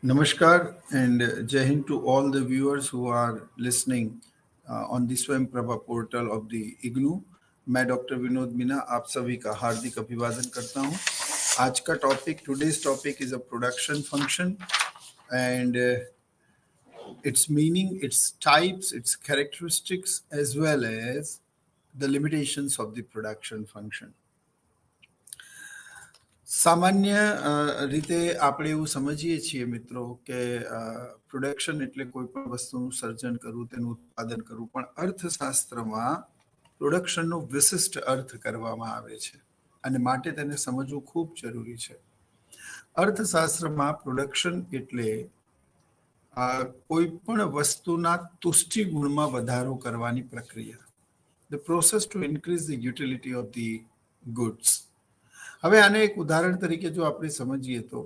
Namaskar and Jai Hind to all the viewers who are listening on the Swayam Prabha portal of the IGNU. मैं doctor Vinod Meena आप सभी का हार्दिक अभिवादन करता हूं। आज का topic today's topic is a production function and its meaning, its types, its characteristics, as well as the limitations of the production function. સામાન્ય રીતે આપણે એવું સમજીએ છીએ મિત્રો કે પ્રોડક્શન એટલે કોઈ પણ વસ્તુનું સર્જન કરવું, તેનું ઉત્પાદન કરવું, પણ અર્થશાસ્ત્રમાં પ્રોડક્શનનો વિશિષ્ટ અર્થ કરવામાં આવે છે અને માટે તેને સમજવું ખૂબ જરૂરી છે. અર્થશાસ્ત્રમાં પ્રોડક્શન એટલે કોઈ પણ વસ્તુના તુષ્ટિ ગુણમાં વધારો કરવાની પ્રક્રિયા, the process two increase the utility of the goods. હવે આને એક ઉદાહરણ તરીકે જો આપણે સમજીએ તો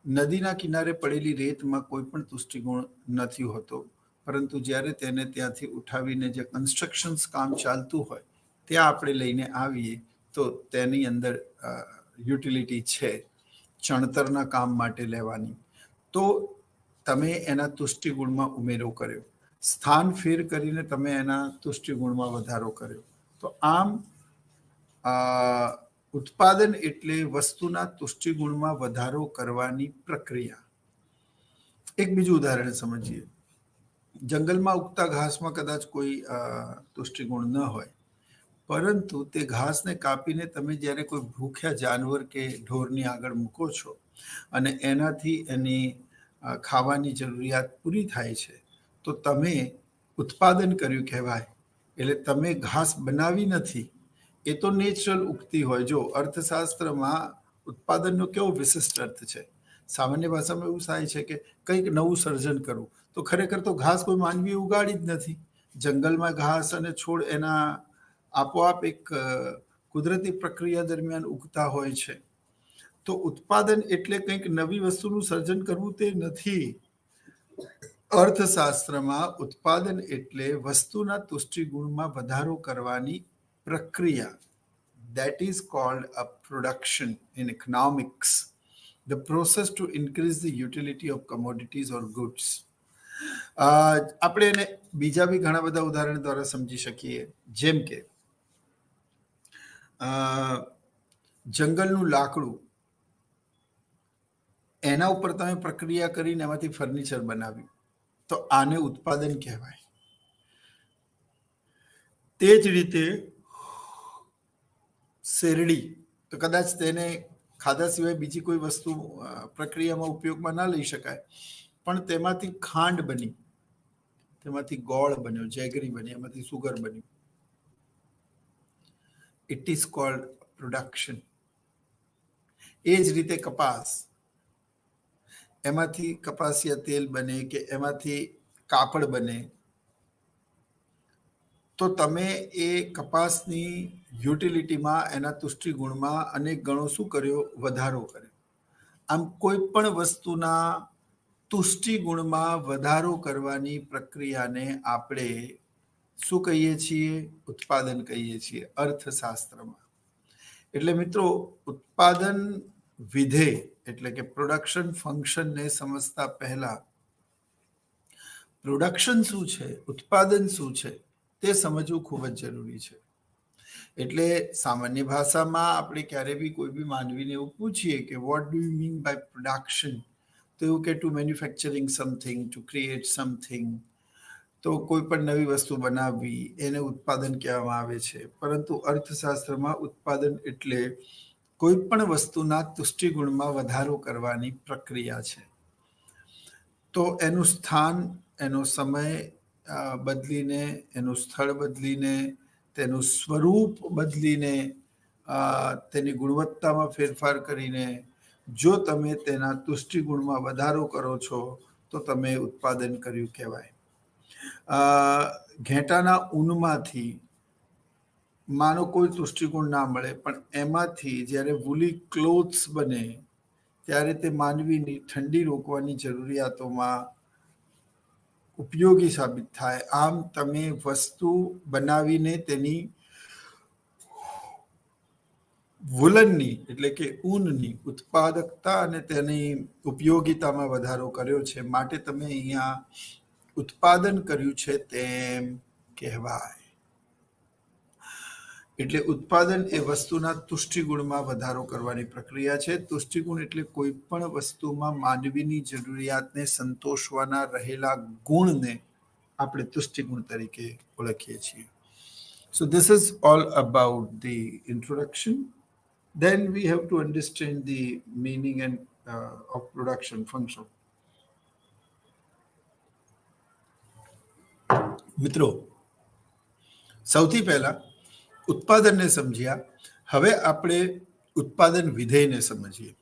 નદીના કિનારે પડેલી રેતમાં કોઈ પણ તુષ્ટિગુણ નથી હોતો, પરંતુ જ્યારે તેને ત્યાંથી ઉઠાવીને જે કન્સ્ટ્રક્શન્સ કામ ચાલતું હોય ત્યાં આપણે લઈને આવીએ તો તેની અંદર યુટિલિટી છે ચણતરના કામ માટે લેવાની, તો તમે એના તુષ્ટિગુણમાં ઉમેરો કર્યો, સ્થાન ફેર કરીને તમે એના તુષ્ટિગુણમાં વધારો કર્યો. તો આમ ઉત્પાદન એટલે વસ્તુના તુષ્ટિગુણમાં વધારો કરવાની પ્રક્રિયા. એક બીજું ઉદાહરણ સમજીએ. જંગલમાં ઉગતા ઘાસમાં કદાચ કોઈ તુષ્ટિગુણ ન હોય, પરંતુ તે ઘાસને કાપીને તમે જ્યારે કોઈ ભૂખ્યા જાનવર કે ઢોરની આગળ મૂકો છો અને એનાથી એની ખાવાની જરૂરિયાત પૂરી થાય છે, તો તમે ઉત્પાદન કર્યું કહેવાય. એટલે તમે ઘાસ બનાવી નથી, એ તો નેચરલ ઉગતી હોય. જો અર્થશાસ્ત્રમાં ઉત્પાદનનો કેવો વિશિષ્ટ અર્થ છે. સામાન્ય ભાષામાં એવું થાય છે કે કંઈક નવું સર્જન કરવું, તો ખરેખર તો ઘાસ કોઈ માનવી ઉગાડી જ નથી. જંગલમાં ઘાસ અને છોડ એના આપોઆપ એક કુદરતી પ્રક્રિયા દરમિયાન ઉગતા હોય છે. તો ઉત્પાદન એટલે કંઈક નવી વસ્તુનું સર્જન કરવું તે નથી. અર્થશાસ્ત્રમાં ઉત્પાદન એટલે વસ્તુના તુષ્ટિગુણમાં વધારો કરવાની પ્રક્રિયા. That is called a production in economics, the process to increase the utility of commodities or goods. આપણે એને બીજા બી ઘણા બધા ઉદાહરણ દ્વારા સમજી શકીએ, જેમ કે જંગલનું લાકડું, એના ઉપર તમે પ્રક્રિયા કરીને એમાંથી ફર્નિચર બનાવ્યું, તો આને ઉત્પાદન કહેવાય. તે જ રીતે શેરડી, તો કદાચ તેને ખાધા સિવાય બીજી કોઈ વસ્તુ પ્રક્રિયામાં ઉપયોગમાં ના લઈ શકાય, પણ તેમાંથી ખાંડ બની, તેમાંથી ગોળ બન્યો, જેગરી બની, એમાંથી સુગર બન્યું. It is called production. એ જ રીતે કપાસ, એમાંથી કપાસિયા તેલ બને કે એમાંથી કાપડ બને, તો તમે એ કપાસની યુટિલિટીમાં, એના તુષ્ટિગુણમાં અનેક ગણો શું કર્યો? વધારો કર્યો. આમ કોઈ પણ વસ્તુના તુષ્ટિગુણમાં વધારો કરવાની પ્રક્રિયાને આપણે શું કહીએ છીએ? ઉત્પાદન કહીએ છીએ અર્થશાસ્ત્રમાં. એટલે મિત્રો, ઉત્પાદન વિધેય એટલે કે પ્રોડક્શન ફંક્શનને સમજતા પહેલા પ્રોડક્શન શું છે, ઉત્પાદન શું છે, તે સમજવું ખૂબ જ જરૂરી છે. એટલે સામાન્ય ભાષામાં આપણે ક્યારે બી કોઈ બી માનવીને એવું પૂછીએ કે what do you mean by production, તો એવું કે to manufacturing something, to create something. તો કોઈ પણ નવી વસ્તુ બનાવવી, એને ઉત્પાદન કહેવામાં આવે છે. પરંતુ અર્થશાસ્ત્રમાં ઉત્પાદન એટલે કોઈ પણ વસ્તુના તુષ્ટિગુણમાં વધારો કરવાની પ્રક્રિયા છે. તો એનું સ્થાન, એનો સમય બદલીને, એનું સ્થળ બદલીને, તેનું સ્વરૂપ બદલીને, તેની ગુણવત્તામાં ફેરફાર કરીને જો તમે તેના તુષ્ટિગુણમાં વધારો કરો છો તો તમે ઉત્પાદન કર્યું કહેવાય. ઘેટાના ઊનમાંથી માનો કોઈ તુષ્ટિગુણ ના મળે, પણ એમાંથી જ્યારે વુલી ક્લોથ્સ બને ત્યારે તે માનવીની ઠંડી રોકવાની જરૂરિયાતોમાં ઉપયોગી સાબિત થાય. આમ તમે વસ્તુ બનાવીને તેની વુલનની એટલે કે ઊનની ઉત્પાદકતા અને તેની ઉપયોગિતામાં વધારો કર્યો છે, માટે તમે અહીંયા ઉત્પાદન કર્યું છે તેમ કહેવાય. એટલે ઉત્પાદન એ વસ્તુના તુષ્ટિગુણમાં વધારો કરવાની પ્રક્રિયા છે. તુષ્ટિગુણ એટલે કોઈ પણ વસ્તુમાં માનવીની જરૂરિયાતને સંતોષવાના રહેલા ગુણને આપણે તુષ્ટિગુણ તરીકે ઓળખીએ છીએ. So this is all about the introduction. Then we have to understand the meaning and of production function. મિત્રો, સૌથી પહેલા ઉત્પાદનને સમજ્યા, હવે આપણે ઉત્પાદન વિધેયને સમજીએ.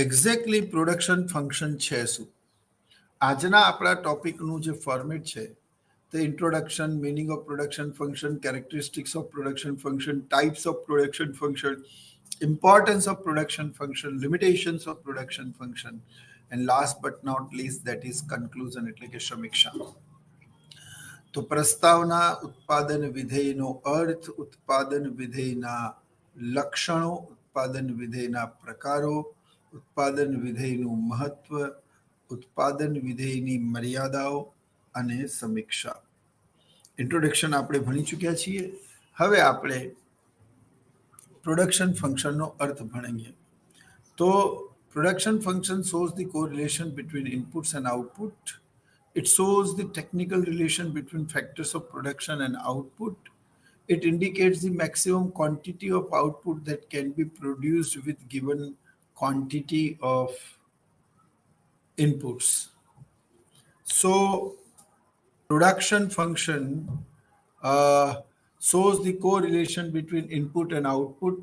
એક્ઝેક્ટલી પ્રોડક્શન ફંક્શન છે શું? આજના આપણા ટોપિકનું જે ફોર્મેટ છે the introduction, meaning of production function, characteristics of production function, types of production function, importance of production function, limitations of production function, and last but not least, that is conclusion એટલે કે સમીક્ષા. તો પ્રસ્તાવના ઉત્પાદન વિધેયનો અર્થ, ઉત્પાદન વિધેયના લક્ષણો, ઉત્પાદન વિધેયના પ્રકારો, ઉત્પાદન વિધેયનું મહત્વ, ઉત્પાદન વિધેયની મર્યાદાઓ અને સમીક્ષા. ઇન્ટ્રોડક્શન આપણે ભણી ચૂક્યા છીએ. હવે આપણે પ્રોડક્શન ફંક્શનનો અર્થ ભણીએ. તો production function shows the correlation between inputs and output. It shows the technical relation between factors of production and output. It indicates the maximum quantity of output that can be produced with given quantity of inputs. So production function shows the correlation between input and output.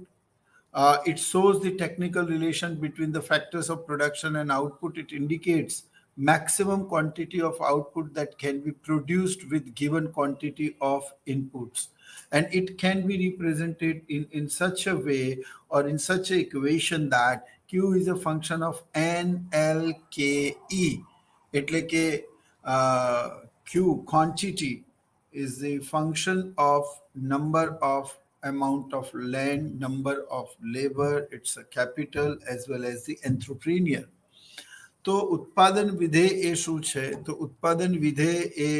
It shows the technical relation between the factors of production and output. It indicates maximum quantity of output that can be produced with given quantity of inputs. And it can be represented in such a way or in such an equation that Q is a function of NLKE. એટલે કે Q, quantity, is the function of number of amount of land, number of labor, it's a capital as well as the entrepreneur. તો ઉત્પાદન વિધેય એ શું છે? તો ઉત્પાદન વિધેય એ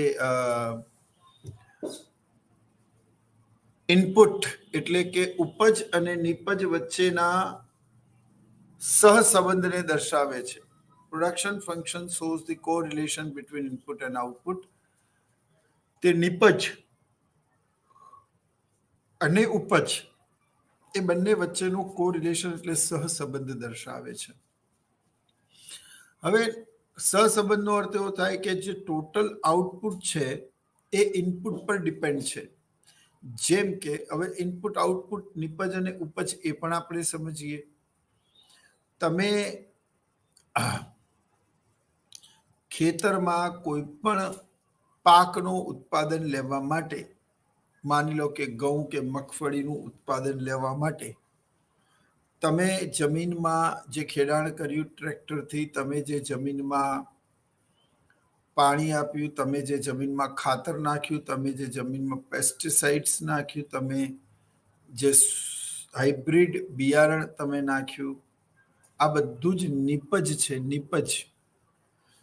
ઇનપુટ એટલે કે ઉપજ અને નિપજ વચ્ચેના સહસંબંધને દર્શાવે છે. Production function shows the correlation between input and output. તે નિપજ અને ઉપજ એ બંને વચ્ચેનો કોરિલેશન એટલે સહસંબંધ દર્શાવે છે. હવે સહસંબંધનો અર્થ એવો થાય કે જે ટોટલ આઉટપુટ છે એ ઇનપુટ પર ડિપેન્ડ છે. જેમ કે હવે ઇનપુટ આઉટપુટ નિપજ અને ઉપજ એ પણ આપણે સમજીએ. તમે ખેતરમાં કોઈ પણ પાકનું ઉત્પાદન લેવા માટે, માની લો કે ઘઉં કે મગફળીનું ઉત્પાદન લેવા માટે તમે જમીનમાં જે ખેડાણ કર્યું ટ્રેક્ટરથી, તમે જે જમીનમાં પાણી આપ્યું, તમે જે જમીનમાં ખાતર નાખ્યું, તમે જે જમીનમાં પેસ્ટિસાઇડ્સ નાખ્યું, તમે જે હાઇબ્રિડ બિયારણ તમે નાખ્યું, આ બધું જ નિપજ છે. નિપજ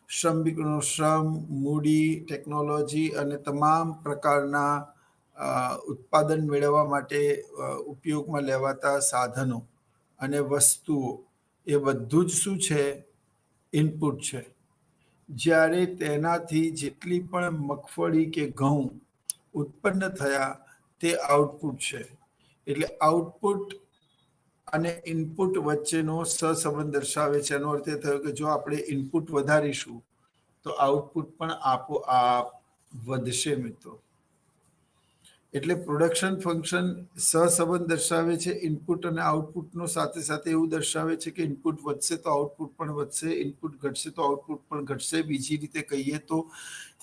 શ્રમિકનો શ્રમ, મૂડી, ટેકનોલોજી અને તમામ પ્રકારના ઉત્પાદન મેળવવા માટે ઉપયોગમાં લેવાતા સાધનો અને વસ્તુઓ એ બધું જ શું છે? ઇનપુટ છે. જ્યારે તેનાથી જેટલી પણ મગફળી કે ઘઉં ઉત્પન્ન થયા તે આઉટપુટ છે. એટલે આઉટપુટ અને ઇનપુટ વચ્ચેનો સહસંબંધ દર્શાવે છે. એનો અર્થ એ થયો કે જો આપણે ઇનપુટ વધારીશું તો આઉટપુટ પણ આપોઆપ વધશે મિત્રો. એટલે પ્રોડક્શન ફંક્શન સહસંબંધ દર્શાવે છે ઇનપુટ અને આઉટપુટનો. સાથે સાથે એવું દર્શાવે છે કે ઇનપુટ વધશે તો આઉટપુટ પણ વધશે, ઇનપુટ ઘટશે તો આઉટપુટ પણ ઘટશે. બીજી રીતે કહીએ તો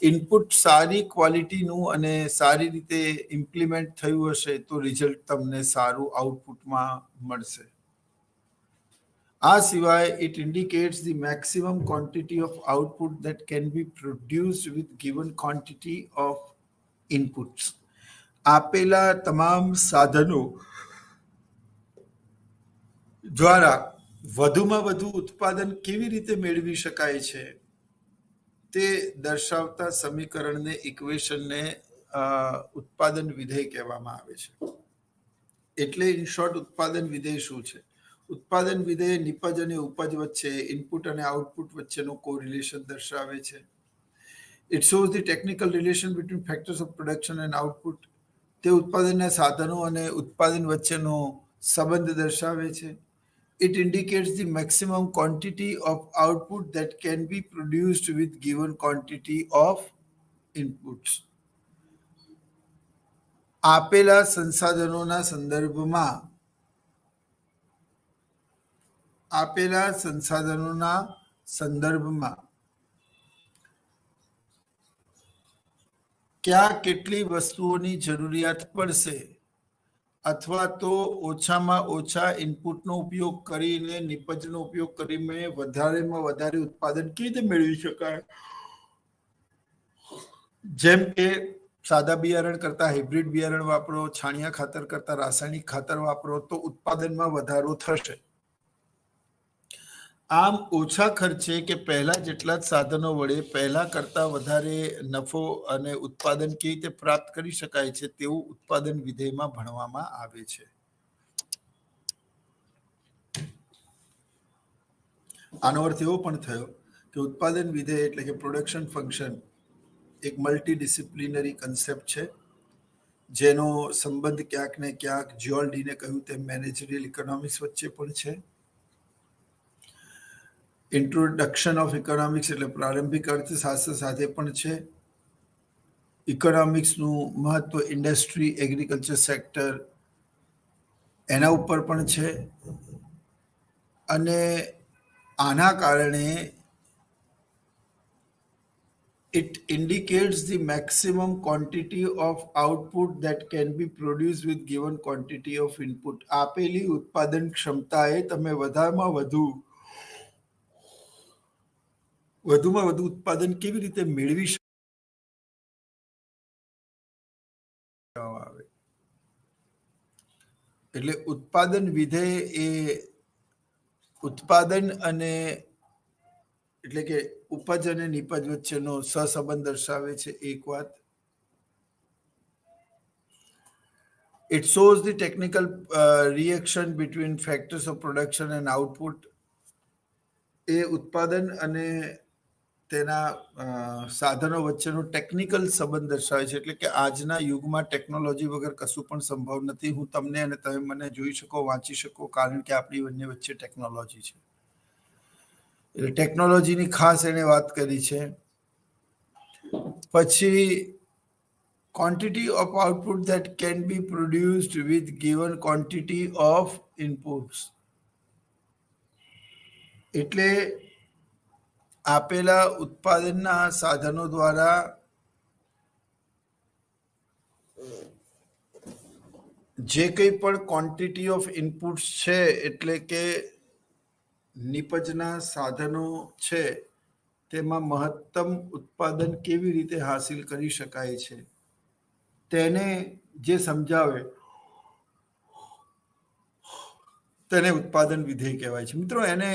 ઇનપુટ સારી ક્વોલિટીનું અને સારી રીતે ઇમ્પ્લિમેન્ટ થયું હશે તો રિઝલ્ટ તમને સારું આઉટપુટમાં મળશે. આ સિવાય it indicates the maximum quantity of output that can be produced with given quantity of inputs. આપેલા તમામ સાધનો દ્વારા વધુમાં વધુ ઉત્પાદન કેવી રીતે મેળવી શકાય છે તે દર્શાવતા સમીકરણને ઇક્વેશનને ઉત્પાદન વિધેય કહેવામાં આવે છે. એટલે ઇન શોર્ટ ઉત્પાદન વિધેય શું છે? ઉત્પાદન વિધેય નિપજ અને ઉપજ વચ્ચે ઇનપુટ અને આઉટપુટ વચ્ચેનો કોરિલેશન દર્શાવે છે. It shows the technical relation between factors of production and output. તે ઉત્પાદનના સાધનો અને ઉત્પાદન વચ્ચેનો સંબંધ દર્શાવે છે. It indicates the maximum quantity of output that can be produced with given quantity of inputs. આપેલા સંસાધનોના સંદર્ભમાં ક્યાં કેટલી વસ્તુઓની જરૂરિયાત પડશે અથવા તો ઓછામાં ઓછા ઇનપુટનો ઉપયોગ કરીને નિપજનો ઉપયોગ કરીને વધારેમાં વધારે ઉત્પાદન કેવી રીતે મેળવી શકાય? જેમ કે સાદા બિયારણ કરતા હાઇબ્રિડ બિયારણ વાપરો, છાણિયા ખાતર કરતા રાસાયણિક ખાતર વાપરો તો ઉત્પાદનમાં વધારો થશે. આમ ઓછા ખર્ચે કે પહેલા જેટલા જ સાધનો વડે પહેલા કરતા વધારે નફો અને ઉત્પાદન કેવી રીતે પ્રાપ્ત કરી શકાય છે તેવું ઉત્પાદન વિધેયમાં ભણવામાં આવે છે. આનો અર્થ એવો પણ થયો કે ઉત્પાદન વિધેય એટલે કે પ્રોડક્શન ફંક્શન એક મલ્ટીડિસિપ્લિનરી કન્સેપ્ટ છે, જેનો સંબંધ ક્યાંક ને ક્યાંક જ્યોલ્ડીને કહ્યું તેમ મેનેજરિયલ ઇકોનોમિક્સ વચ્ચે પણ છે. ઇન્ટ્રોડક્શન ઓફ ઇકોનોમિક્સ એટલે પ્રારંભિક અર્થશાસ્ત્ર સાથે પણ છે. ઇકોનોમિક્સનું મહત્વ ઇન્ડસ્ટ્રી, એગ્રીકલ્ચર સેક્ટર એના ઉપર પણ છે. અને આના કારણે it indicates the maximum quantity of output that can be produced with given quantity of input. આપેલી ઉત્પાદન ક્ષમતાએ તમે વધારમાં વધુ ઉત્પાદન કેવી રીતે મેળવી આવે. એટલે ઉત્પાદન વિધેય એ ઉત્પાદન અને એટલે કે ઉપજ અને નિપજ વચ્ચેનો સહસંબંધ દર્શાવે છે. એક વાત, it shows the technical reaction between factors of production and output. એ ઉત્પાદન અને તેના સાધનો વચ્ચેનો ટેકનિકલ સંબંધ દર્શાવે છે. એટલે કે આજના યુગમાં ટેકનોલોજી વગર કશું પણ સંભવ નથી. હું તમને અને તમે મને જોઈ શકો, વાંચી શકો, કારણ કે આપણી બંને વચ્ચે ટેકનોલોજી છે. એટલે ટેકનોલોજીની ખાસ એને વાત કરી છે. પછી quantity of output that can be produced with given quantity of inputs. એટલે આપેલા ઉત્પાદનના સાધનો દ્વારા જે કંઈ પણ ક્વોન્ટિટી ઓફ ઇનપુટ્સ છે એટલે કે નિપજના સાધનો છે તેમાં મહત્તમ ઉત્પાદન કેવી રીતે હાસિલ કરી શકાય છે તેને જે સમજાવે તેને ઉત્પાદન વિધેય કહેવાય છે. મિત્રો, એને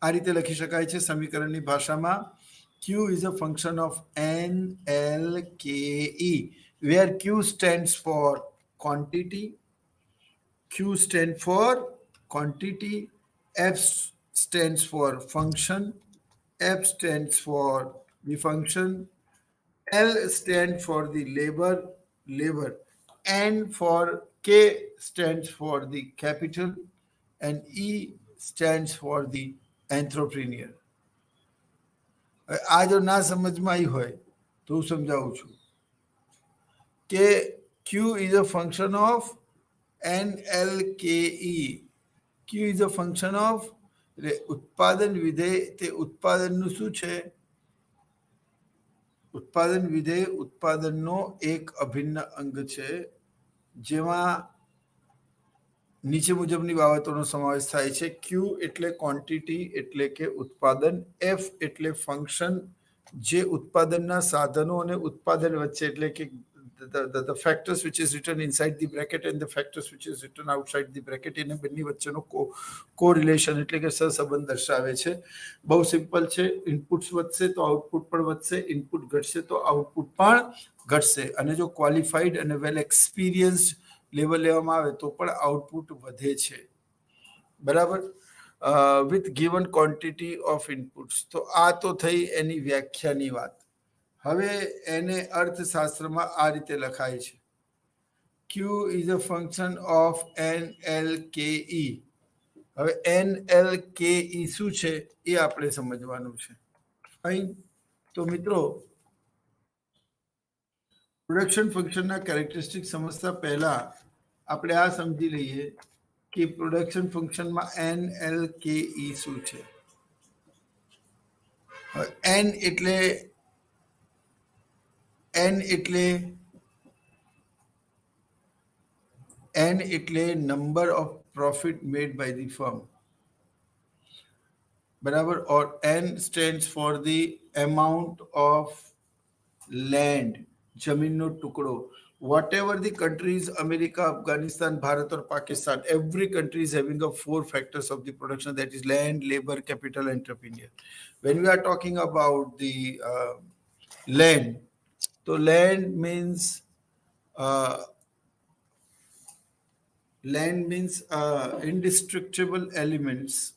આ રીતે લખી શકાય છે સમીકરણની ભાષામાં. Q is a function of NLKE, where Q stands for quantity, Q stands for quantity, F stands for function, F stands for the function, L stands for the labor, N for K stands for the capital, and E stands for the entrepreneur. આ જો ના સમજમાં આવી હોય તો હું સમજાવું છું કે Q is a function of NLKE. Q is a function of ઉત્પાદન વિધેય તે ઉત્પાદનનું શું છે? ઉત્પાદન વિધેય ઉત્પાદનનો એક અભિન્ન અંગ છે, જેમાં નીચે મુજબની બાબતોનો સમાવેશ થાય છે. ક્યુ એટલે ક્વોન્ટિટી એટલે કે ઉત્પાદન, એફ એટલે ફંક્શન જે ઉત્પાદનના સાધનો અને ઉત્પાદન વચ્ચે એટલે કે the factors which is written inside the bracket and the factors which is written outside the bracket એને બંને વચ્ચેનો કોરિલેશન એટલે કે સહસંબંધ દર્શાવે છે. બહુ સિમ્પલ છે. ઇનપુટ્સ વધશે તો આઉટપુટ પણ વધશે, ઇનપુટ ઘટશે તો આઉટપુટ પણ ઘટશે. અને જો ક્વોલિફાઈડ અને વેલ એક્સપિરિયન્સ્ડ લેવલ લેવામાં આવે તો પણ આઉટપુટ વધે છે. બરાબર. With given quantity of inputs. તો આ તો થઈ એની વ્યાખ્યાની વાત. હવે એને અર્થશાસ્ત્રમાં આ રીતે લખાય છે. Q is a function of NLKE. હવે NLKE શું છે એ આપણે સમજવાનું છે. ફાઇન. તો મિત્રો પ્રોડક્શન ફંક્શનના કેરેક્ટરિસ્ટિક સમજતા પહેલા આપણે આ સમજી લઈએ કે પ્રોડક્શન ફંક્શનમાં NLKE શું છે. N એટલે number of profit made by the firm. બરાબર. or N stands for the amount of land, જમીનનો ટુકડો. Whatever the countries, America, Afghanistan, Bharat or Pakistan, every country is having a 4 factors of the production, that is land, labor, capital, entrepreneur. When we are talking about the land, so land means indestructible elements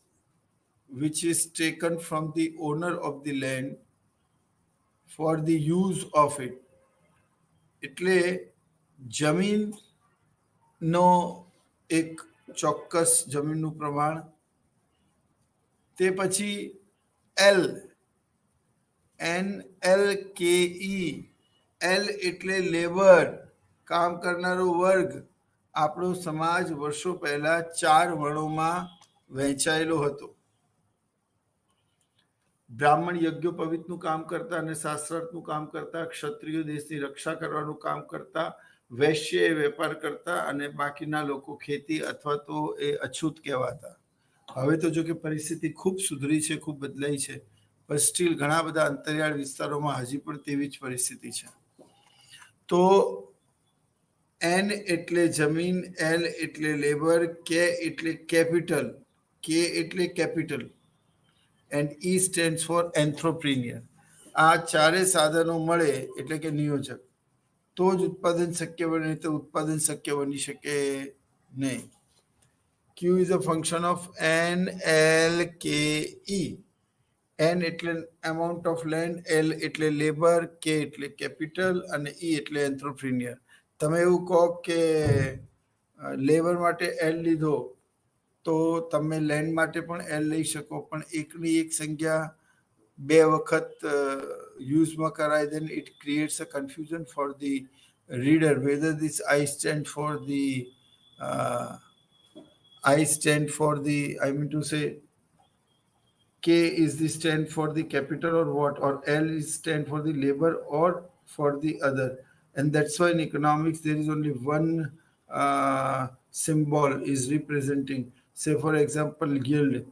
which is taken from the owner of the land for the use of it. એટલે જમીનનો એક ચોક્કસ જમીનનું પ્રમાણ. તે પછી NLKE. L એટલે labour, કામ કરનારો વર્ગ. આપણો સમાજ વર્ષો પહેલા 4 વર્ણોમાં વહેંચાયેલો હતો. બ્રાહ્મણ યજ્ઞોપવિતનું કામ કરતા અને શાસ્ત્રાર્થનું કામ કરતા, ક્ષત્રિયો દેશની રક્ષા કરવાનું કામ કરતા, વૈશ્ય એ વેપાર કરતા અને બાકીના લોકો ખેતી અથવા તો એ અછૂત કહેવાતા. હવે તો જો કે પરિસ્થિતિ ખૂબ સુધરી છે, ખૂબ બદલાઈ છે, પણ સ્ટીલ ઘણા બધા અંતરિયાળ વિસ્તારોમાં હજી પણ તેવી જ પરિસ્થિતિ છે. તો N એટલે જમીન, L એટલે લેબર, K એટલે capital and E stands for entrepreneur. આ ચારે સાધનો મળે એટલે કે નિયોજક, તો જ ઉત્પાદન શક્ય બને, તો ઉત્પાદન શક્ય બની શકે નહીં. Q is a function of NLKE. N એટલે amount of land, L એટલે લેબર, K એટલે કેપિટલ અને E એટલે એન્ટ્રપ્રિન્યોર. તમે એવું કહો કે લેબર માટે L લીધો તો તમે લેન્ડ માટે પણ L લઈ શકો, પણ એકની એક સંખ્યા 2 વખત યુઝમાં કરાય, then it creates a confusion for the reader whether this I stand for the I mean to say K is the stand for the capital or what, or L is stand for the labor or for the other. And that's why in economics there is only one symbol is representing. Say for example guild,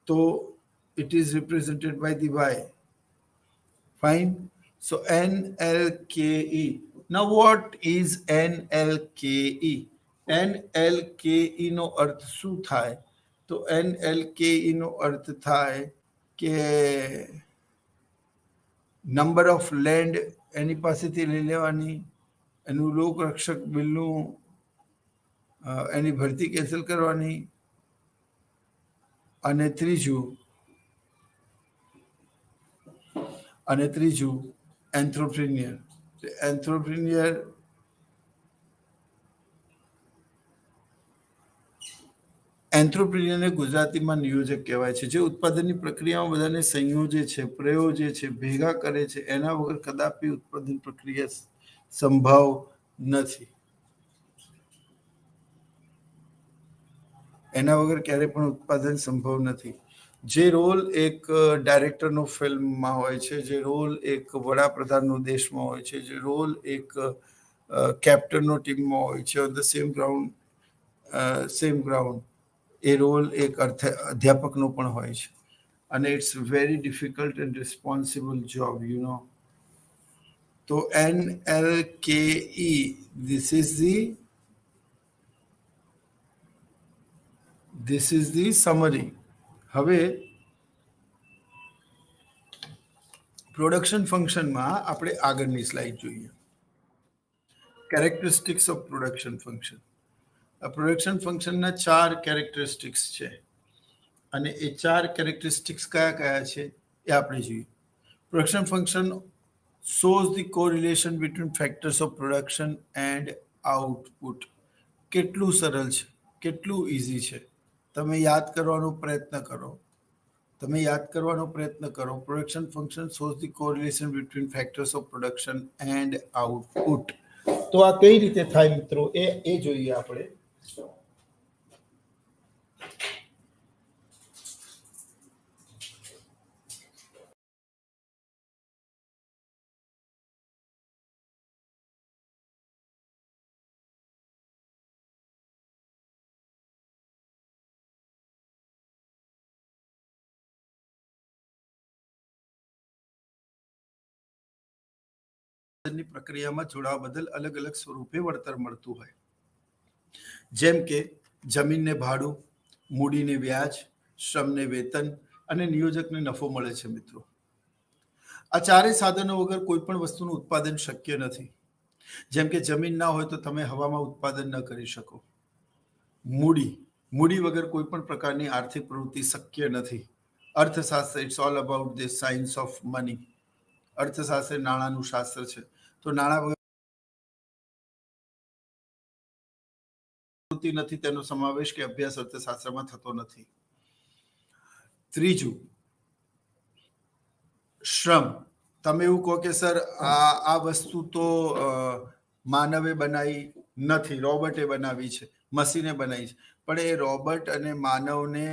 so it is represented by the Y. Fine. So NLKE. Now what is NLKE? NLKE નો અર્થ શું થાય? તો NLKE નો અર્થ થાય કે number of land એની પાસેથી લઈ લેવાની, એનું લોકરક્ષક બિલનું એની ભરતી કેન્સલ કરવાની, અને ત્રીજું એન્ટ્રપ્રિન્યોર. એન્ટ્રપ્રિન્યોરને ગુજરાતીમાં નિયોજક કહેવાય છે, જે ઉત્પાદનની પ્રક્રિયામાં બધાને સંયોજે છે, પ્રયોજે છે, ભેગા કરે છે. એના વગર કદાપી ઉત્પાદન પ્રક્રિયા સંભવ નથી. એના વગર ક્યારે પણ ઉત્પાદન સંભવ નથી. જે રોલ એક ડાયરેક્ટરનો ફિલ્મમાં હોય છે, જે રોલ એક વડાપ્રધાનનો દેશમાં હોય છે, જે રોલ એક કેપ્ટનનો ટીમમાં હોય છે, ઓન ધ સેમ ગ્રાઉન્ડ એ રોલ એક અધ્યાપકનો પણ હોય છે. અને it's very difficult and responsible job, you know. તો NLKE, this is the summary. હવે પ્રોડક્શન ફંક્શનમાં આપણે આગળની સ્લાઇડ જોઈએ. Characteristics of production function. આ પ્રોડક્શન ફંક્શનના 4 કેરેક્ટરિસ્ટિક્સ છે અને એ 4 કેરેક્ટરિસ્ટિક્સ કયા કયા છે એ આપણે જોઈએ. Production function shows the correlation between factors of production and output. કેટલું સરળ છે, કેટલું ઇઝી છે. તમે યાદ કરવાનો પ્રયત્ન કરો. Production function shows the correlation between factors of production and output. તો આ કઈ રીતે થાય મિત્રો એ જોઈએ આપણે. ની પ્રક્રિયામાં જોડાવા બદલ અલગ અલગ સ્વરૂપે વળતર મળતું હોય, જેમ કે જમીનને ભાડું, મૂડીને વ્યાજ, શ્રમને વેતન અને નિયોજકને નફો મળે છે. મિત્રો, આ ચારેય સાધનો વગર કોઈ પણ વસ્તુનું ઉત્પાદન શક્ય નથી. જેમ કે જમીન ના હોય તો તમે હવામાં ઉત્પાદન ન કરી શકો. મૂડી વગર કોઈ પણ પ્રકારની આર્થિક પ્રવૃત્તિ શક્ય નથી. અર્થશાસ્ત્ર, it's all about the science of money. અર્થશાસ્ત્ર નાણાંનું શાસ્ત્ર છે. તો નાણાં વગર નથી, તેનો સમાવેશ કે અભ્યાસ અર્થશાસ્ત્રમાં થતો નથી. ત્રીજું, શ્રમ. તમે એવું કહો કે સર આ વસ્તુ તો માનવે બનાવી નથી, રોબોટે બનાવી છે, મશીને બનાવી છે. પણ એ રોબોટ અને માનવને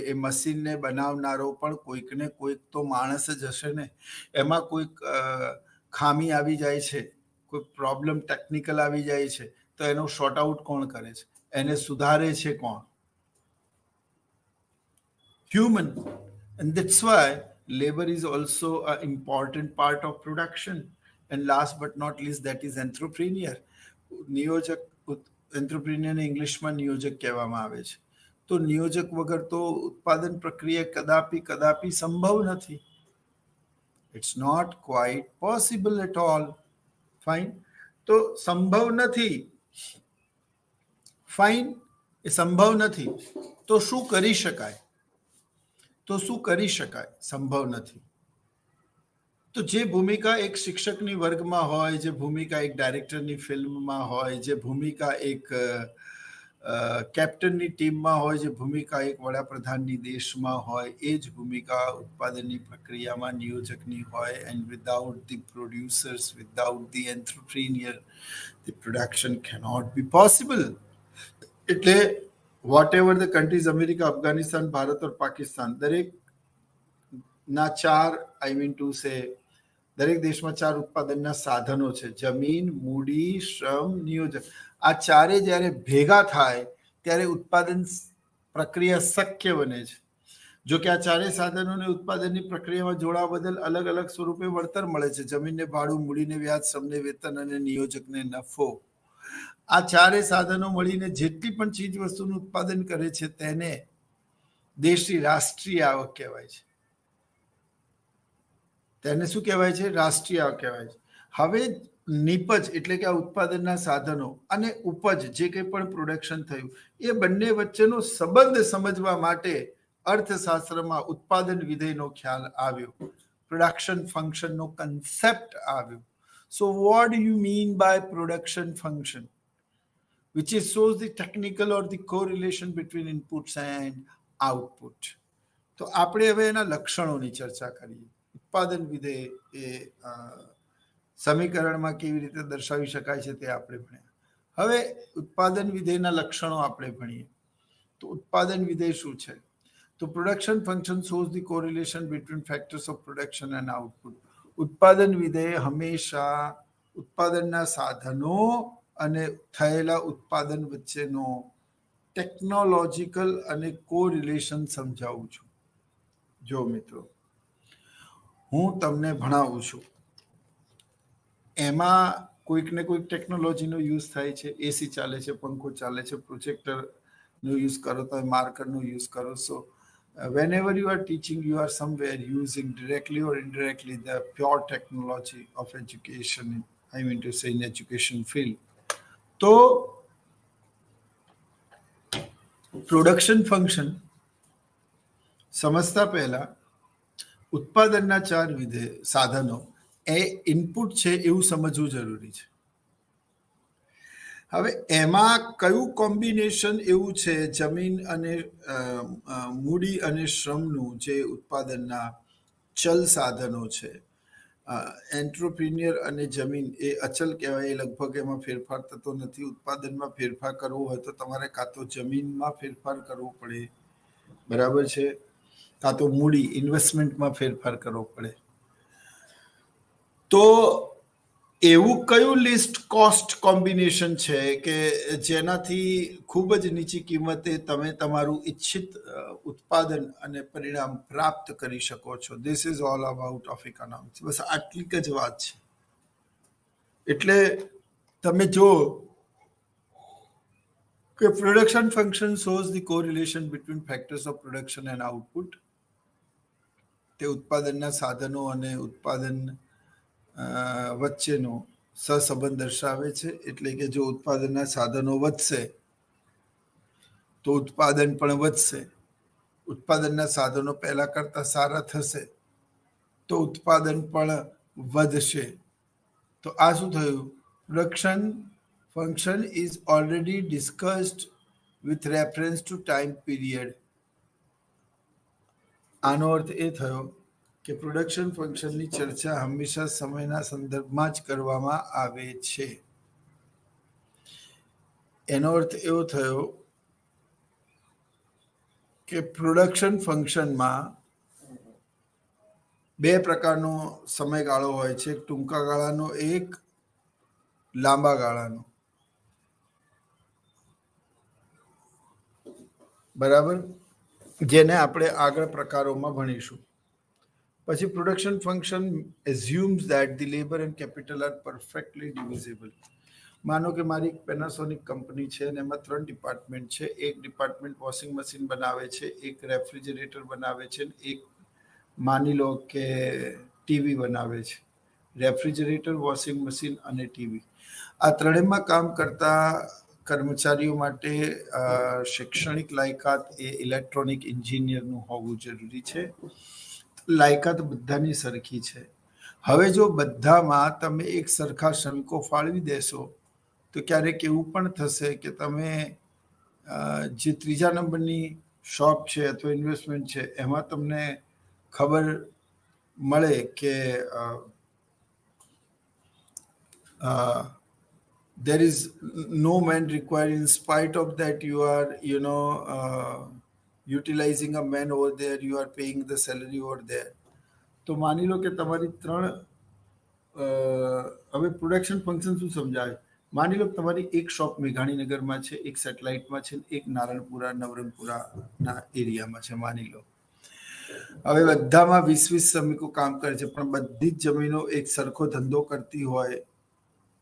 એ મશીનને બનાવનારો પણ કોઈક ને કોઈક તો માણસ જ હશે ને. એમાં કોઈક ખામી આવી જાય છે, કોઈ પ્રોબ્લેમ ટેકનિકલ આવી જાય છે, તો એનો શોર્ટ આઉટ કોણ કરે છે, એને સુધારે છે કોણ? Human. And that's why labor is also an important part of production. And last but not least, that is entrepreneur. નિયોજક, એન્ટરપ્રિન્યોરને ઇંગ્લિશમાં નિયોજક કહેવામાં આવે છે. તો નિયોજક વગર તો ઉત્પાદન પ્રક્રિયા કદાપી સંભવ નથી. It's not quite possible at all. Fine. તો સંભવ નથી. ફાઇન, એ સંભવ નથી. તો શું કરી શકાય? સંભવ નથી. તો જે ભૂમિકા એક શિક્ષકની વર્ગમાં હોય, જે ભૂમિકા એક ડાયરેક્ટરની ફિલ્મમાં હોય, જે ભૂમિકા એક કેપ્ટનની ટીમમાં હોય, જે ભૂમિકા એક વડાપ્રધાનની દેશમાં હોય, એ જ ભૂમિકા ઉત્પાદનની પ્રક્રિયામાં નિયોજકની હોય. And without the producers, without the entrepreneur, the production cannot be possible. એટલે whatever the countries, America, Afghanistan, Bharat और પાકિસ્તાન, દરેકના 4 દરેક દેશમાં 4 ઉત્પાદનના સાધનો છે: જમીન, મૂડી, શ્રમ, નિયોજક. આ ચારે જ્યારે ભેગા થાય ત્યારે ઉત્પાદન પ્રક્રિયા શક્ય બને છે. જો કે આ ચારેય સાધનોને ઉત્પાદનની પ્રક્રિયામાં જોડાવા બદલ અલગ અલગ સ્વરૂપે વળતર મળે છે: જમીનને ભાડું, મૂડીને વ્યાજ, શ્રમને વેતન અને નિયોજકને નફો. આ ચારેય સાધનો મળીને જેટલી પણ ચીજ વસ્તુનું ઉત્પાદન કરે છે તેને દેશની રાષ્ટ્રીય આવક કહેવાય છે. તેને શું કહેવાય છે? રાષ્ટ્રીય આવક કહેવાય છે. હવે નિપજ એટલે કે આ ઉત્પાદનના સાધનો અને ઉપજ, જે કંઈ પણ પ્રોડક્શન થયું, એ બંને વચ્ચેનો સંબંધ સમજવા માટે અર્થશાસ્ત્રમાં ઉત્પાદન વિધેયનો ખ્યાલ આવ્યો, પ્રોડક્શન ફંક્શનનો કન્સેપ્ટ આવ્યો. So what do you mean by production function? which is shows the technical or the correlation between inputs and output. તો આપણે હવે એના લક્ષણોની ચર્ચા કરીએ. ઉત્પાદન વિધેય એ સમીકરણમાં કેવી રીતે દર્શાવી શકાય છે તે આપણે ભણ્યા. હવે ઉત્પાદન વિધેયના લક્ષણો આપણે ભણીએ. તો ઉત્પાદન વિધેય શું છે? તો production function shows the correlation between factors of production and output. ઉત્પાદન વિધેય હંમેશા ઉત્પાદનના સાધનો અને થયેલા ઉત્પાદન વચ્ચેનો ટેકનોલોજીકલ અને કોરિલેશન સમજાવું છું. જો મિત્રો, હું તમને ભણાવું છું, એમાં કોઈક ને કોઈક ટેકનોલોજીનો યુઝ થાય છે. એસી ચાલે છે, પંખો ચાલે છે, પ્રોજેક્ટરનો યુઝ કરો તો માર્કરનો યુઝ કરો. સો whenever you are teaching, you are somewhere using directly or indirectly the pure technology of education, I mean to say in education field. તો પ્રોડક્શન ફંક્શન સમજતા પહેલા ઉત્પાદનના 4 સાધનો એ ઇનપુટ છે એવું સમજવું જરૂરી છે. હવે એમાં કયું કોમ્બિનેશન એવું છે જમીન અને મૂડી અને શ્રમનું, જે ઉત્પાદનના ચલ સાધનો છે. એન્ટ્રોપ્રિન્યોર અને જમીન એ અચલ કહેવાય, એ લગભગ એમાં ફેરફાર થતો નથી. ઉત્પાદનમાં ફેરફાર કરવો હોય તો તમારે કાં તો જમીનમાં ફેરફાર કરવો પડે, બરાબર છે, કાં તો મૂડી ઇન્વેસ્ટમેન્ટમાં ફેરફાર કરવો પડે. તો એવું કયું લિસ્ટ કોસ્ટ કોમ્બિનેશન છે કે જેનાથી ખૂબ જ નીચી કિંમતે તમે તમારું ઈચ્છિત ઉત્પાદન અને પરિણામ પ્રાપ્ત કરી શકો છો. This is all about of economics. બસ આટલી જ વાત છે. એટલે તમે જો કે production function shows the correlation between factors of production and output. તે ઉત્પાદનના સાધનો અને ઉત્પાદન વચ્ચેનો સહસંબંધ દર્શાવે છે. એટલે કે જો ઉત્પાદનના સાધનો વધશે તો ઉત્પાદન પણ વધશે. ઉત્પાદનના સાધનો પહેલા કરતા સારા થશે તો ઉત્પાદન પણ વધશે. તો આ શું થયું? Production function is already discussed with reference to time period. આનો અર્થ એ થયો કે પ્રોડક્શન ફંક્શનની ચર્ચા હંમેશા સમયના સંદર્ભમાં જ કરવામાં આવે છે. એનો અર્થ એવો થયો કે પ્રોડક્શન ફંક્શનમાં 2 પ્રકારનો સમયગાળો હોય છે, એક ટૂંકા ગાળાનો, એક લાંબા ગાળાનો. બરાબર, જેને આપણે આગળ પ્રકારોમાં ભણીશું. પછી production function assumes that the labour and capital are perfectly divisible. માનો કે મારી પેનાસોનિક કંપની છે અને એમાં 3 ડિપાર્ટમેન્ટ છે. એક ડિપાર્ટમેન્ટ વોશિંગ મશીન બનાવે છે, એક રેફ્રિજરેટર બનાવે છે, એક માની લો કે ટીવી બનાવે છે. રેફ્રિજરેટર, વોશિંગ મશીન અને ટીવી, આ ત્રણેયમાં કામ કરતા કર્મચારીઓ માટે શૈક્ષણિક લાયકાત એ ઇલેક્ટ્રોનિક એન્જિનિયરનું હોવું જરૂરી છે. લાયકાત બધાની સરખી છે. હવે જો બધામાં તમે એક સરખા શ્રમિકો ફાળવી દેશો તો ક્યારેક એવું પણ થશે કે તમે જે 3જા નંબરની શોપ છે અથવા ઇન્વેસ્ટમેન્ટ છે એમાં તમને ખબર મળે કે there is no man required. In spite of that, you are utilizing a man over there, you are paying the salary over there. તો માની લો કે તમારી 3 હવે પ્રોડક્શન ફંક્શન શું સમજાવે? માની લો કે તમારી એક શોપ મેઘાણીનગરમાં છે, એક સેટેલાઇટમાં છે, એક નારણપુરા નવરંગપુરાના એરિયામાં છે, માની લો. હવે બધામાં 20-20 શ્રમિકો કામ કરે છે, પણ બધી જ જમીનો એક સરખો ધંધો કરતી હોય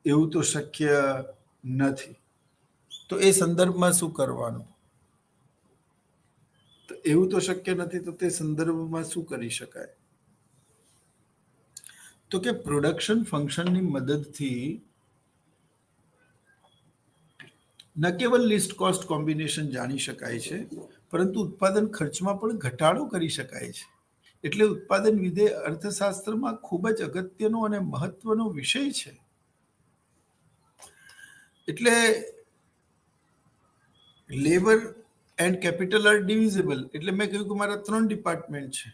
એવું તો શક્ય નથી. તો એ સંદર્ભમાં શું કરવાનું? તો એવું તો શક્ય નથી, તો તે સંદર્ભમાં શું કરી શકાય? તો કે પ્રોડક્શન ફંક્શનની મદદથી ન કેવલ લિસ્ટ કોસ્ટ કોમ્બિનેશન જાણી શકાય છે, પરંતુ ઉત્પાદન ખર્ચમાં પણ ઘટાડો કરી શકાય છે. એટલે ઉત્પાદન વિધેય અર્થશાસ્ત્રમાં ખૂબ જ અગત્યનો અને મહત્વનો વિષય છે. એટલે labour and capital are divisible. એટલે મેં કહ્યું કે મારા 3 ડિપાર્ટમેન્ટ છે,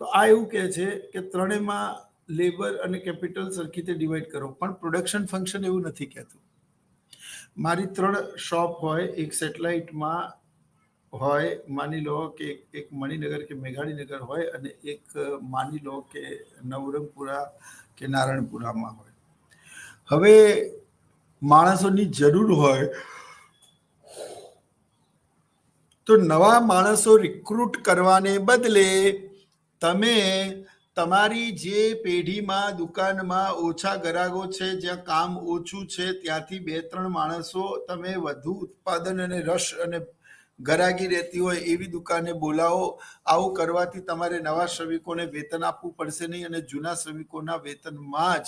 તો આ એવું કહે છે કે ત્રણેયમાં લેબર અને કેપિટલ સરખી રીતે ડિવાઈડ કરો. પણ પ્રોડક્શન ફંક્શન એવું નથી કહેતું. મારી 3 શોપ હોય, એક સેટેલાઇટમાં હોય, માની લો કે એક મણિનગર કે મેઘાણીનગર હોય, અને એક માની લો કે નવરંગપુરા કે નારણપુરામાં હોય. હવે માણસોની જરૂર હોય તો નવા માણસો રિક્રુટ કરવાને બદલે તમે તમારી જે પેઢીમાં દુકાનમાં ઓછા ગ્રાહકો છે, જ્યાં કામ ઓછું છે, ત્યાંથી 2-3 માણસો તમે વધુ ઉત્પાદન અને રસ અને ગરાગી રહેતી હોય એવી દુકાને બોલાવો. આવું કરવાથી તમારે નવા શ્રમિકોને વેતન આપવું પડશે નહીં અને જૂના શ્રમિકોના વેતનમાં જ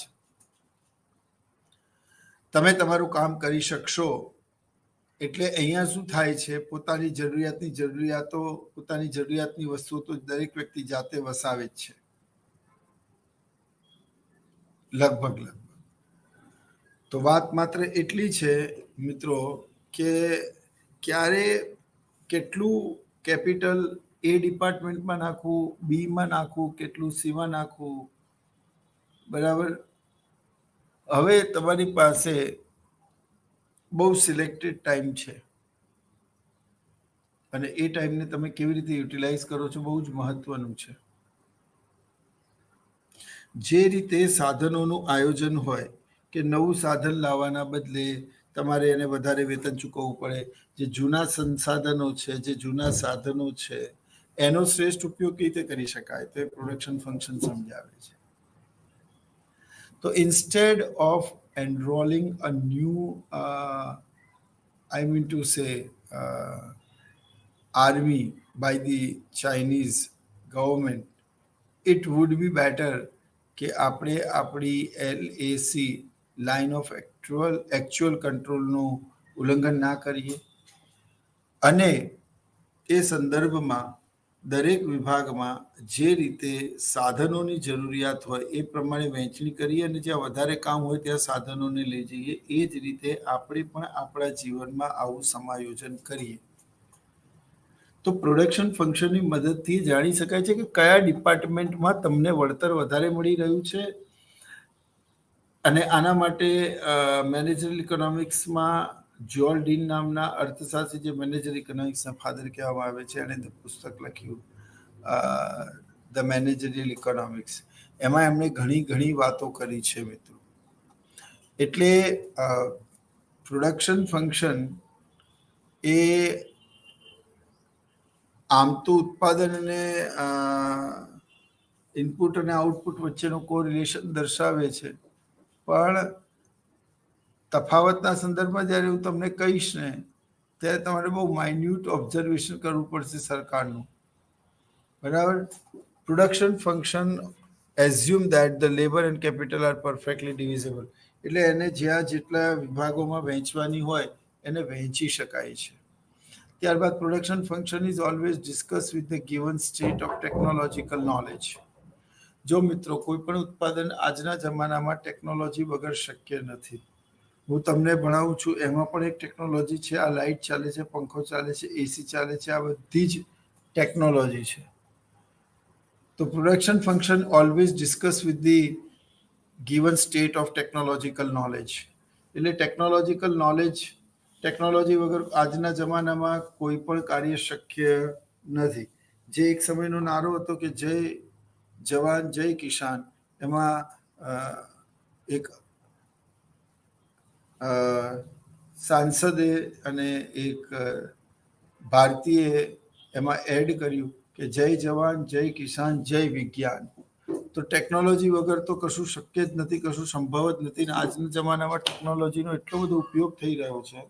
તમે તમારું કામ કરી શકશો. એટલે અહીંયા શું થાય છે, પોતાની જરૂરિયાતની વસ્તુઓ તો દરેક વ્યક્તિ જાતે વસાવે જ છે, લગભગ. તો વાત માત્ર એટલી છે મિત્રો કે ક્યારે કેટલું કેપિટલ એ ડિપાર્ટમેન્ટમાં નાખવું, બીમાં નાખવું, કેટલું સીમાં નાખવું, બરાબર. હવે તમારી પાસે બહુ સિલેક્ટેડ ટાઈમ છે અને એ ટાઈમને તમે કેવી રીતે યુટિલાઇઝ કરો છો બહુ જ મહત્વનું છે. જે રીતે સાધનોનું આયોજન હોય કે નવું સાધન લાવવાના બદલે તમારે એને વધારે વેતન ચૂકવવું પડે, જે જૂના સંસાધનો છે, જે જૂના સાધનો છે, એનો શ્રેષ્ઠ ઉપયોગ કેવી રીતે કરી શકાય, તો એ પ્રોડક્શન ફંક્શન સમજાવે છે. તો instead of enrolling a new I mean to say army by the Chinese government, it would be better કે આપણે આપણી LAC લાઇન ઓફ એકચ્યુઅલ કંટ્રોલનું ઉલ્લંઘન ના કરીએ અને એ સંદર્ભમાં દરેક વિભાગમાં જે રીતે સાધનોની જરૂરિયાત હોય એ પ્રમાણે વહેંચણી કરીએ અને જ્યાં વધારે કામ હોય ત્યાં સાધનોને લઈ જઈએ. એ જ રીતે આપણે પણ આપણા જીવનમાં આવું સમાયોજન કરીએ તો પ્રોડક્શન ફંક્શનની મદદથી જાણી શકાય છે કે કયા ડિપાર્ટમેન્ટમાં તમને વળતર વધારે મળી રહ્યું છે. અને આના માટે મેનેજરલ ઇકોનોમિક્સમાં જ્યોલ ડીન નામના અર્થશાસ્ત્રી, જે મેનેજર ઇકોનોમિક્સના ફાધર કહેવામાં આવે છે, એણે પુસ્તક લખ્યું ધ મેનેજરિયલ ઇકોનોમિક્સ. એમાં એમણે ઘણી વાતો કરી છે મિત્રો. એટલે પ્રોડક્શન ફંક્શન એ આમ તો ઉત્પાદન અને ઇનપુટ અને આઉટપુટ વચ્ચેનો કોરિલેશન દર્શાવે છે, પણ તફાવતના સંદર્ભમાં જ્યારે હું તમને કહીશ ને ત્યારે તમારે બહુ માઇન્યુટ ઓબ્ઝર્વેશન કરવું પડશે સરકારનું, બરાબર. Production function assume that the labour and capital are perfectly divisible. એટલે એને જ્યાં જેટલા વિભાગોમાં વહેંચવાની હોય એને વહેંચી શકાય છે. ત્યારબાદ production function is always discuss with the given state of technological knowledge. જો મિત્રો કોઈ પણ ઉત્પાદન આજના જમાનામાં ટેકનોલોજી વગર શક્ય નથી. હું તમને ભણાવું છું એમાં પણ એક ટેકનોલોજી છે. આ લાઇટ ચાલે છે, પંખો ચાલે છે, એસી ચાલે છે, આ બધી જ ટેકનોલોજી છે. તો production function always discuss with the given state of technological knowledge. એટલે ટેકનોલોજી વગર આજના જમાનામાં કોઈ પણ કાર્ય શક્ય નથી. જે એક સમયનો નારો હતો કે જય જવાન જય કિસાન, એમાં એક સાંસદે અને એક ભારતીય એમાં એડ કર્યું કે જય જવાન જય કિસાન જય વિજ્ઞાન. તો ટેકનોલોજી વગર તો કશું શક્ય જ નથી, કશું સંભવ જ નથી. ને આજના જમાનામાં ટેકનોલોજીનો એટલો બધો ઉપયોગ થઈ રહ્યો છે.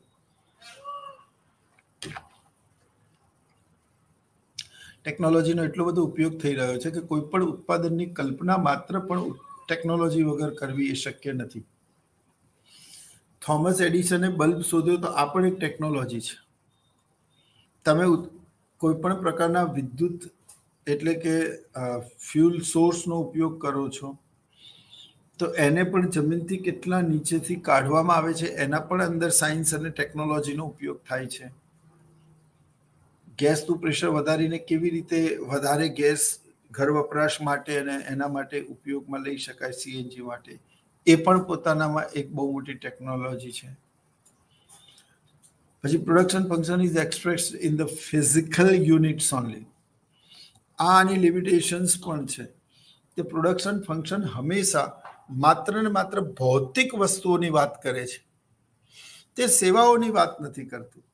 ટેકનોલોજીનો એટલો બધો ઉપયોગ થઈ રહ્યો છે કે કોઈ પણ ઉત્પાદનની કલ્પના માત્ર પણ ટેકનોલોજી વગર કરવી એ શક્ય નથી. થોમસ એડિસને બલ્બ શોધ્યો તો આ પણ એક ટેકનોલોજી છે. તમે કોઈ પણ પ્રકારના વિદ્યુત એટલે કે ફ્યુલ સોર્સનો ઉપયોગ કરો છો તો એને પણ જમીનથી કેટલા નીચેથી કાઢવામાં આવે છે, એના પણ અંદર સાયન્સ અને ટેકનોલોજીનો ઉપયોગ થાય છે. ગેસનું પ્રેશર વધારીને કેવી રીતે વધારે ગેસ ઘર વપરાશ માટે અને એના માટે ઉપયોગમાં લઈ શકાય, સીએનજી માટે, એ પણ પોતાનામાં એક બહુ મોટી ટેકનોલોજી છે. પછી production function is expressed in the physical units only. આ આની લિમિટેશન્સ પણ છે. તે પ્રોડક્શન ફંક્શન હંમેશા માત્ર ને માત્ર ભૌતિક વસ્તુઓની વાત કરે છે, તે સેવાઓની વાત નથી કરતું.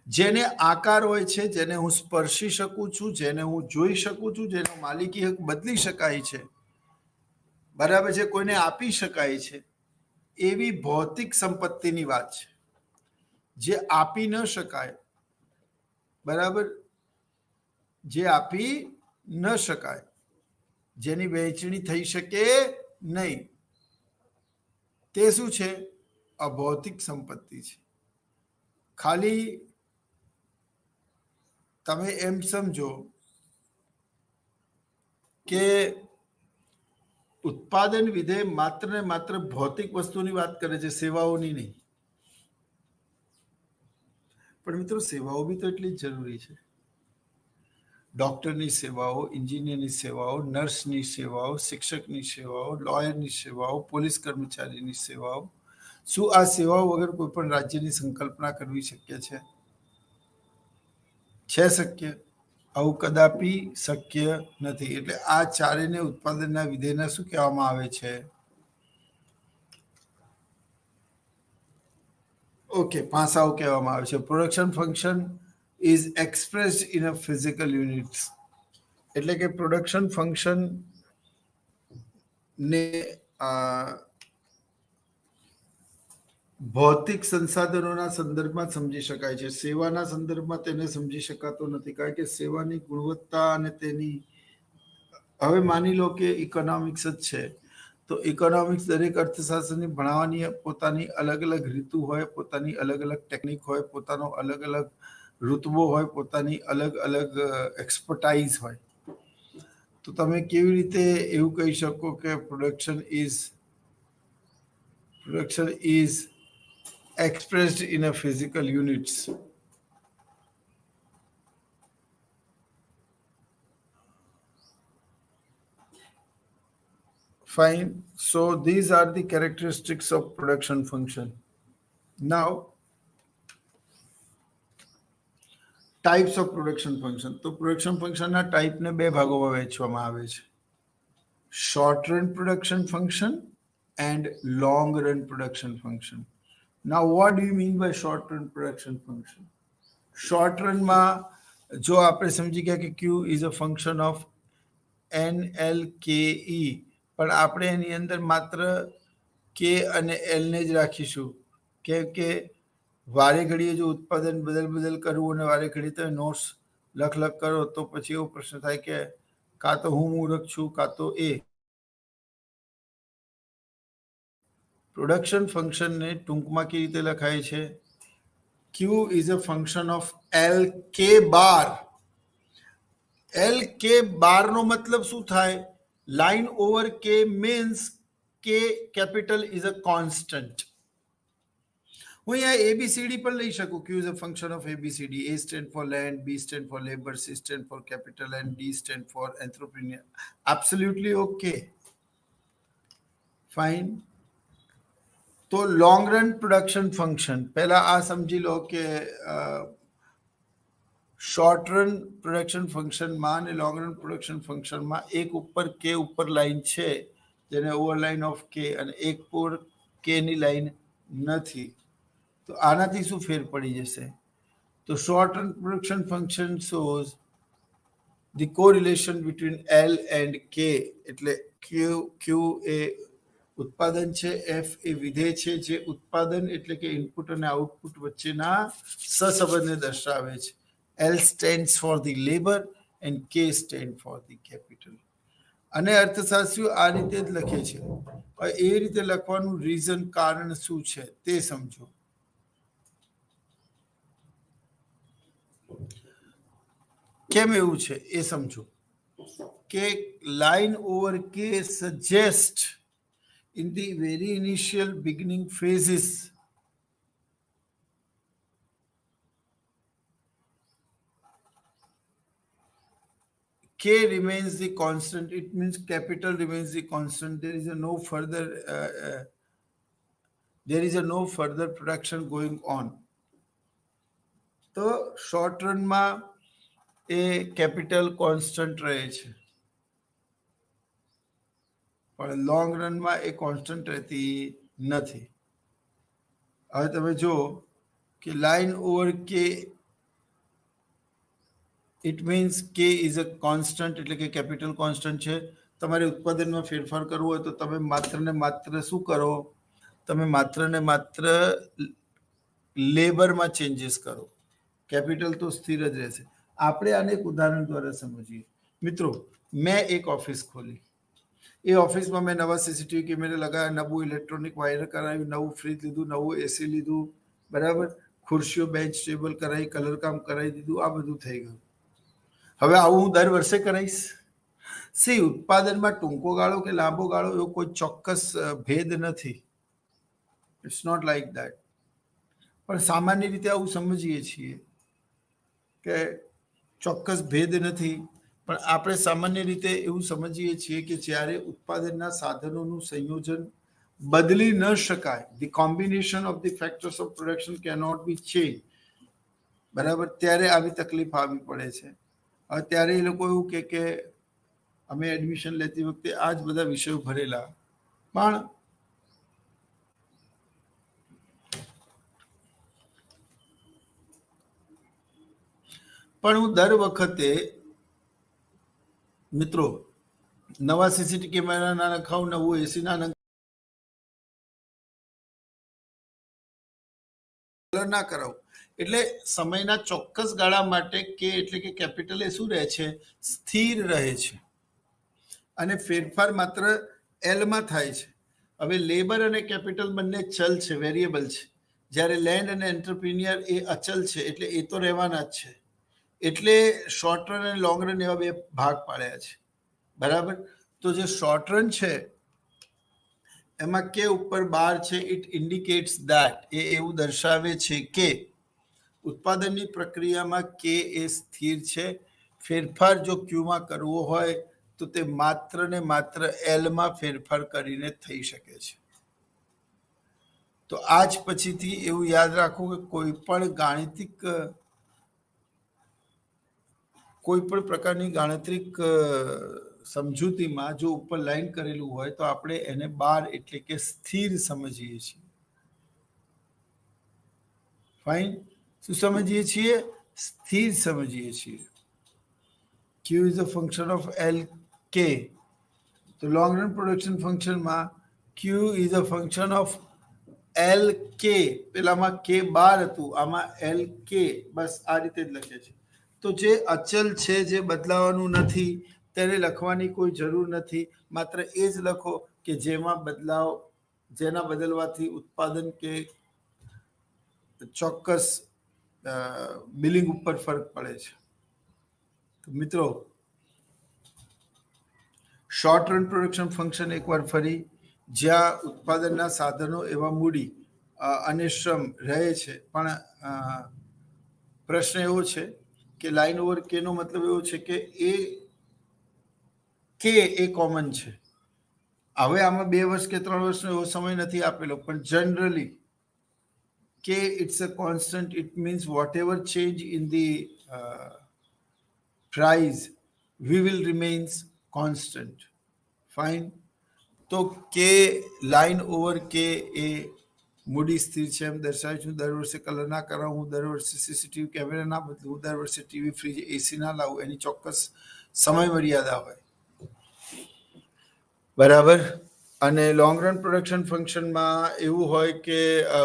જેને આકાર હોય છે, જેને હું સ્પર્શી શકું છું, જેને હું જોઈ શકું છું, જેનો માલિકી હક બદલી શકાય છે, બરાબર છે, કોઈને આપી શકાય છે, એવી ભૌતિક સંપત્તિની વાત છે. જે આપી ન શકાય, બરાબર, જે આપી ન શકાય, જેની વહેંચણી થઈ શકે નહીં, તે શું છે? અભૌતિક સંપત્તિ છે. ખાલી તમે એમ સમજો કે ઉત્પાદન વિધેય માત્ર ને માત્ર ભૌતિક વસ્તુની વાત કરે છે, સેવાઓની નહીં. પણ મિત્રો, સેવાઓ બી તો એટલી જ જરૂરી છે. ડોક્ટરની સેવાઓ, એન્જિનિયરની સેવાઓ, નર્સની સેવાઓ, શિક્ષકની સેવાઓ, લોયરની સેવાઓ, પોલીસ કર્મચારીની સેવાઓ. શું આ સેવાઓ વગર કોઈ પણ રાજ્યની સંકલ્પના કરવી શક્ય છે? છે શક્ય? આવું કદાપી શક્ય નથી. એટલે આ ચારેયને ઉત્પાદનના વિધેયના શું કહેવામાં આવે છે? ઓકે, પાસાઓ કહેવામાં આવે છે. Production function is expressed in a physical units. એટલે કે પ્રોડક્શન ફંક્શન ને ભૌતિક સંસાધનોના સંદર્ભમાં સમજી શકાય છે. સેવાના સંદર્ભમાં તેને સમજી શકાતો નથી, કારણ કે સેવાની ગુણવત્તા અને તેની, હવે માની લો કે ઇકોનોમિક્સ જ છે, તો ઇકોનોમિક્સ દરેક અર્થશાસ્ત્રની ભણાવવાની પોતાની અલગ અલગ રીતુ હોય, પોતાની અલગ અલગ ટેકનિક હોય, પોતાનો અલગ અલગ ઋતબો હોય, પોતાની અલગ અલગ એક્સપર્ટાઇઝ હોય. તો તમે કેવી રીતે એવું કહી શકો કે production is expressed in a physical units? Fine. So these are the characteristics of production function. Now, types of production function. તો production function ના type ને બે ભાગોમાં વહેંચવામાં આવે છે. Short run production function and long run production function. Now, what do you mean by short run production function? Short run માં જો આપણે સમજી ગયા કે Q is a function of NLKE, પણ આપણે એની અંદર માત્ર K અને L ને જ રાખીશું, કેમ કે વારે ઘડીએ જો ઉત્પાદન બદલ કરવું અને વારે ઘડી તમે નોટ્સ લખ કરો તો પછી એવો પ્રશ્ન થાય કે કાં તો હું મૂર્ખ છું, કાં તો એ. પ્રોડક્શન ફંક્શનને ટૂંકમાં કેવી રીતે લખાય છે? Q is a function of LK bar. LK bar નો મતલબ શું થાય? Line over K means K capital is a constant. હું અહીંયા ABCD પણ લઈ શકું. Q is a function of ABCD. A stand for land, B stand for labor, C stand for capital, and D stand for entrepreneur. Absolutely okay. Fine. તો long run production function, પહેલા આ સમજી લો કે short run production ફંક્શનમાં અને long run production ફંક્શનમાં એક ઉપર કે ઉપર લાઈન છે જેને ઓવરલાઈન ઓફ કે, અને એક પર કે ની લાઈન નથી. તો આનાથી શું ફેર પડી જશે? તો short run production function shows the correlation between L and કે. એટલે ક્યુ એ ઉત્પાદન છે, એફ એ વિધેય છે, જે ઉત્પાદન એટલે કે ઇનપુટ અને આઉટપુટ વચ્ચેના સહસંબંધને દર્શાવે છે. L stands for the labor and K stands for the capital. અને અર્થશાસ્ત્રીઓ આ રીતે જ લખે છે. એ રીતે લખવાનું રીઝન, કારણ શું છે તે સમજો. કેમ એવું છે એ સમજો કે લાઈન ઓવર કે suggest in the very initial beginning phases K remains the constant. It means capital remains the constant. There is no further production going on. તો શોર્ટ રનમાં એ કેપિટલ કોન્સ્ટન્ટ રહે છે, પણ લોંગ રનમાં એ કોન્સ્ટન્ટ રહેતી નથી. હવે તમે જો કે લાઇન ઓવર કે ઇટ મીન્સ કે ઇઝ અ કોન્સ્ટન્ટ, એટલે કે કેપિટલ કોન્સ્ટન્ટ છે. તમારે ઉત્પાદનમાં ફેરફાર કરવો હોય તો તમે માત્ર ને માત્ર શું કરો, તમે માત્ર ને માત્ર લેબરમાં ચેન્જીસ કરો. કેપિટલ તો સ્થિર જ રહેશે. આપણે આને એક ઉદાહરણ દ્વારા સમજીએ. મિત્રો, મેં એક ઓફિસ ખોલી, એ ઓફિસમાં મેં નવા સીસીટીવી કેમેરા લગાવ્યા, નવું ઇલેક્ટ્રોનિક વાયર કરાવ્યું, નવું ફ્રીજ લીધું, નવું એસી લીધું, બરાબર, ખુરશીઓ બેન્ચ ટેબલ કરાવી, કલર કામ કરાવી દીધું, આ બધું થઈ ગયું. હવે આવું હું દર વર્ષે કરાવીશ? સી, ઉત્પાદનમાં ટૂંકો ગાળો કે લાંબો ગાળો એવો કોઈ ચોક્કસ ભેદ નથી. It's not like that. પણ સામાન્ય રીતે આવું સમજીએ છીએ કે ચોક્કસ ભેદ નથી. પણ આપણે સામાન્ય રીતે એવું સમજીએ છીએ કે જ્યારે ઉત્પાદનના સાધનોનું સંયોજન બદલી ન શકાય, the combination of the factors of production cannot B change, બરાબર, ત્યારે આવી તકલીફ આવી પડે છે. હવે ત્યારે એ લોકો એવું કે અમે એડમિશન લેતી વખતે આ જ બધા વિષયો ભરેલા, પણ હું દર વખતે મિત્રો નવા સીસીટીવી કેમેરા ના નખાવું, નવું એસી ના કલર ના કરાવું. એટલે સમયના ચોક્કસ ગાળા માટે કે એટલે કે કેપિટલ એ શું રહે છે, સ્થિર રહે છે, અને ફેરફાર માત્ર એલમાં થાય છે. હવે લેબર અને કેપિટલ બંને ચલ છે, વેરિયેબલ છે. જ્યારે લેન્ડ અને એન્ટરપ્રિન્યોર એ અચલ છે, એટલે એ તો રહેવાના જ છે. એટલે શોર્ટ રન અને લોંગ રન એવા બે ભાગ પાડ્યા છે, બરાબર. તો જે શોર્ટ રન છે એમાં કે ઉપર 12 છે, ઇટ ઇન્ડિકેટ્સ ધેટ, એ એવું દર્શાવે છે કે ઉત્પાદનની પ્રક્રિયામાં કે એ સ્થિર છે. ફેરફાર જો ક્યુમાં કરવો હોય તો તે માત્ર ને માત્ર એલમાં ફેરફાર કરીને થઈ શકે છે. તો આજ પછીથી એવું યાદ રાખવું કે કોઈ પણ પ્રકારની ગાણિતિક સમજૂતીમાં જો ઉપર લાઈન કરેલું હોય તો આપણે એને 12 એટલે કે સ્થિર સમજીએ છીએ. ફાઇન. શું સમજીએ છીએ? સ્થિર સમજીએ છીએ. Q is a function of LK. તો લોંગ રન પ્રોડક્શન ફંક્શનમાં Q is a function of LK. પેલામાં K12 હતું, આમાં LK, બસ આ રીતે જ લખે છે. તો જે અચલ છે, જે બદલાવાનું નથી, તેને લખવાની કોઈ જરૂર નથી. માત્ર એ જ લખો કે જેના બદલવાથી ઉત્પાદન કે ચોક્કસ બિલિંગ ઉપર ફરક પડે છે. તો મિત્રો, શોર્ટ રન પ્રોડક્શન ફંક્શન એકવાર ફરી, જ્યાં ઉત્પાદનના સાધનો એવા મૂડી અને શ્રમ રહે છે. પણ પ્રશ્ન એવો છે કે લાઇન ઓવર કે નો મતલબ એવો છે કે એ કોમન છે. હવે આમાં 2 વર્ષ કે 3 વર્ષનો એવો સમય નથી આપેલો, પણ જનરલી કે it's a constant. It means whatever change in the price we will remains constant. Fine. તો કે લાઇન ઓવર કે એ મૂડી સ્થિર છે એમ દર્શાવે છે. દર વર્ષે કલર ના કરાવું, હું દર વર્ષે સીસીટીવી કેમેરા ના બદલું, હું દર વર્ષે ટીવી, ફ્રીજ, એસી ના લાવું, એની ચોક્કસ સમય મર્યાદા હોય, બરાબર. અને લોંગ રન પ્રોડક્શન ફંક્શનમાં એવું હોય કે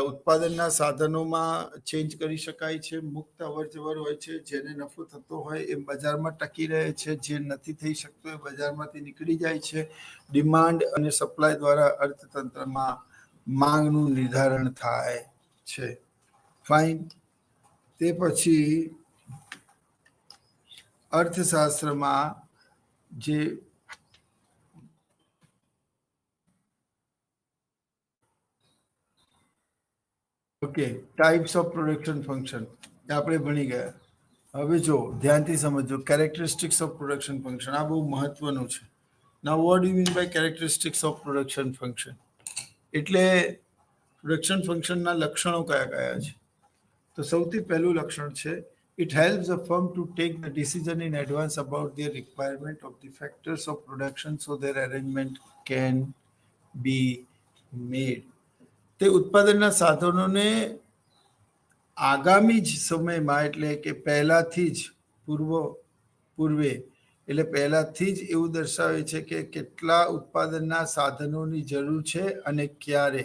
ઉત્પાદનના સાધનોમાં ચેન્જ કરી શકાય છે, મુક્ત અવરજવર હોય છે. જેને નફો થતો હોય એ બજારમાં ટકી રહે છે, જે નથી થઈ શકતો એ બજારમાંથી નીકળી જાય છે. ડિમાન્ડ અને સપ્લાય દ્વારા અર્થતંત્રમાં માંગનું નિર્ધારણ થાય છે. ફાઇન. તે પછી અર્થશાસ્ત્રમાં જે ટાઈપ્સ ઓફ પ્રોડક્શન ફંક્શન આપણે ભણી ગયા. હવે જો ધ્યાનથી સમજો, કેરેક્ટરિસ્ટિક્સ ઓફ પ્રોડક્શન ફંક્શન, આ બહુ મહત્વનું છે. Now what do you mean by characteristics of production function? એટલે પ્રોડક્શન ફંક્શનના લક્ષણો કયા કયા છે? તો સૌથી પહેલું લક્ષણ છે, it helps a firm to take the decision in advance about their requirement of the factors of production so their arrangement can be made. તે ઉત્પાદનના સાધનોને આગામી જ સમયમાં એટલે કે પહેલાથી જ પૂર્વે એટલે પહેલાથી જ એવું દર્શાવે છે કે કેટલા ઉત્પાદનના સાધનોની જરૂર છે અને ક્યારે,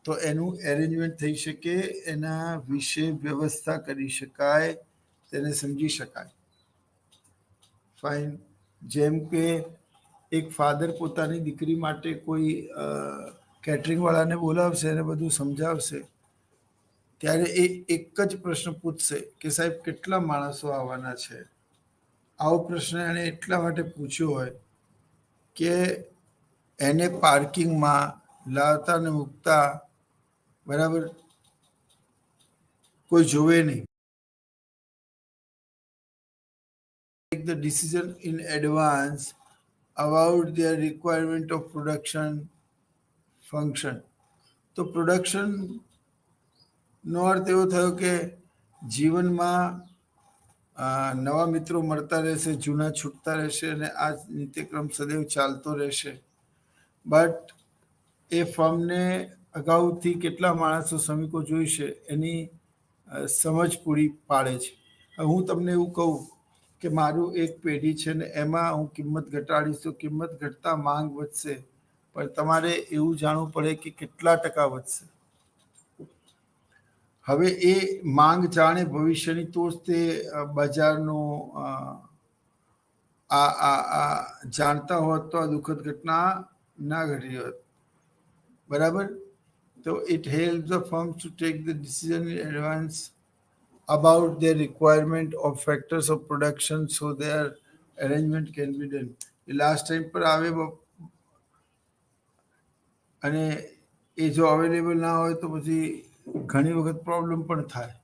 તો એનું એરેન્જમેન્ટ થઈ શકે, એના વિશે વ્યવસ્થા કરી શકાય, તેને સમજી શકાય. ફાઇન. જેમ કે એક ફાધર પોતાની દીકરી માટે કોઈ કેટરિંગ વાળાને બોલાવશે અને બધું સમજાવશે, ત્યારે એ એક જ પ્રશ્ન પૂછશે કે સાહેબ કેટલા માણસો આવવાના છે. આવો પ્રશ્ન એને એટલા માટે પૂછ્યો હોય કે એને પાર્કિંગમાં લાવતા ને મૂકતા બરાબર કોઈ જોવે નહીં. Take the decision in advance about their requirement of production function. તો પ્રોડક્શન નો અર્થ એવો થયો કે જીવનમાં નવા મિત્રો મળતા રહેશે, જૂના છૂટતા રહેશે અને આ નિત્યક્રમ સદૈવ ચાલતો રહેશે. બટ એ ફર્મને અગાઉથી કેટલા માણસો શ્રમિકો જોઈશે એની સમજ પૂરી પાડે છે. હું તમને એવું કહું કે મારું એક પેઢી છે ને એમાં હું કિંમત ઘટાડીશ તો કિંમત ઘટતા માંગ વધશે, પણ તમારે એવું જાણવું પડે કે કેટલા ટકા વધશે. હવે એ માંગ જાણે ભવિષ્યની, તો જ તે બજારનો જાણતા હોત તો આ દુઃખદ ઘટના ના ઘટી હોત. બરાબર. તો it help the firm to take the decision in advance about their requirement of factors of production so their arrangement can be done. Last time પર આવે અને એ જો અવેલેબલ ના હોય તો પછી ઘણી વખત પ્રોબ્લેમ પણ થાય.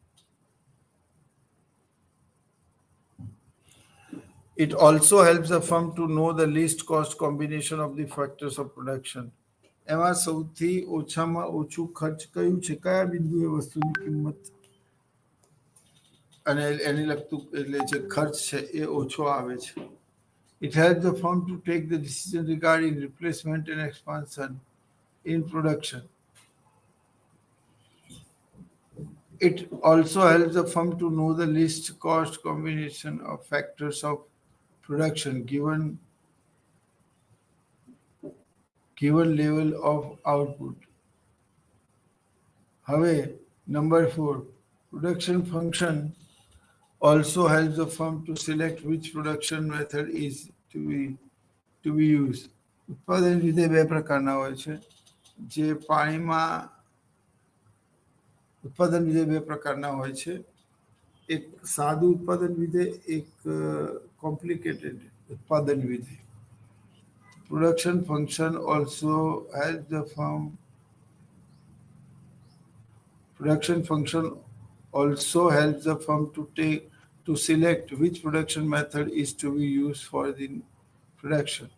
It also helps the firm to know the least cost combination of the factors of production. એમાં સૌથી ઓછામાં ઓછું ખર્ચ કયું છે, કયા બિંદુએ વસ્તુની કિંમત અને એની લગતું એટલે જે ખર્ચ છે એ ઓછો આવે છે. It helps the firm to take the decision regarding replacement and expansion in production. It also helps the firm to know the least cost combination of factors of production given level of output. હવે number 4, production function also helps the firm to select which production method is to be used. ઉત્પાદન વિધેય બે પ્રકારના હોય છે. જે પાણીમાં ઉત્પાદન વિધેય બે પ્રકારના હોય છે. એક સાદું ઉત્પાદન વિધેય, એક કોમ્પ્લિકેટેડ ઉત્પાદન વિધેય. Production function also helps the firm. Production function also helps the firm to select which production method is to be used for the production.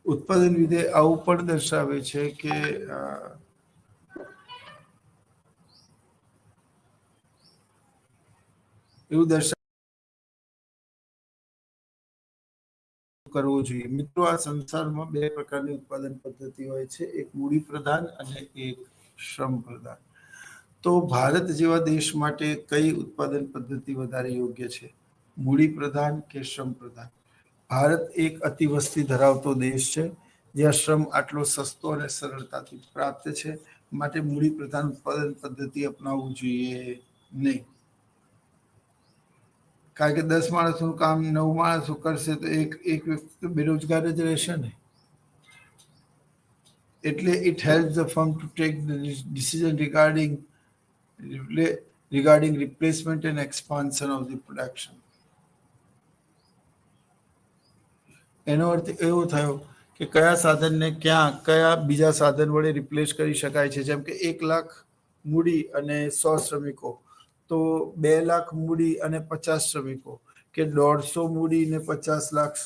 ઉત્પાદન વિધેય આવું પણ દર્શાવે છે કે એવું દર્શાવે કરવો જોઈએ. મિત્રો, આ સંસારમાં બે પ્રકારની ઉત્પાદન પદ્ધતિ હોય છે, એક મૂડી પ્રધાન અને એક શ્રમ પ્રધાન. તો ભારત જેવા દેશ માટે કઈ ઉત્પાદન પદ્ધતિ વધારે યોગ્ય છે, મૂડી પ્રધાન કે શ્રમ પ્રધાન? ભારત એક અતિ વસ્તી ધરાવતો દેશ છે જ્યાં શ્રમ આટલો સસ્તો અને સરળતાથી પ્રાપ્ત છે, માટે મૂડી પ્રધાન ઉત્પાદન પદ્ધતિ અપનાવવું જોઈએ નહીં. કારણ કે 10 માણસનું કામ 9 માણસો કરશે તો એક વ્યક્તિ તો બેરોજગાર જ રહેશે ને. એટલે it helps the firm to take the decision regarding replacement and expansion of the production. એનો અર્થ એવો થયો કે કયા સાધનને ક્યાં કયા બીજા સાધન વડે રિપ્લેસ કરી શકાય છે. જેમ કે 1 લાખ મૂડી અને 100 શ્રમિકો, તો 2 લાખ મૂડી અને 50 શ્રમિકો, કે 150 મૂડી ને 50 લાખ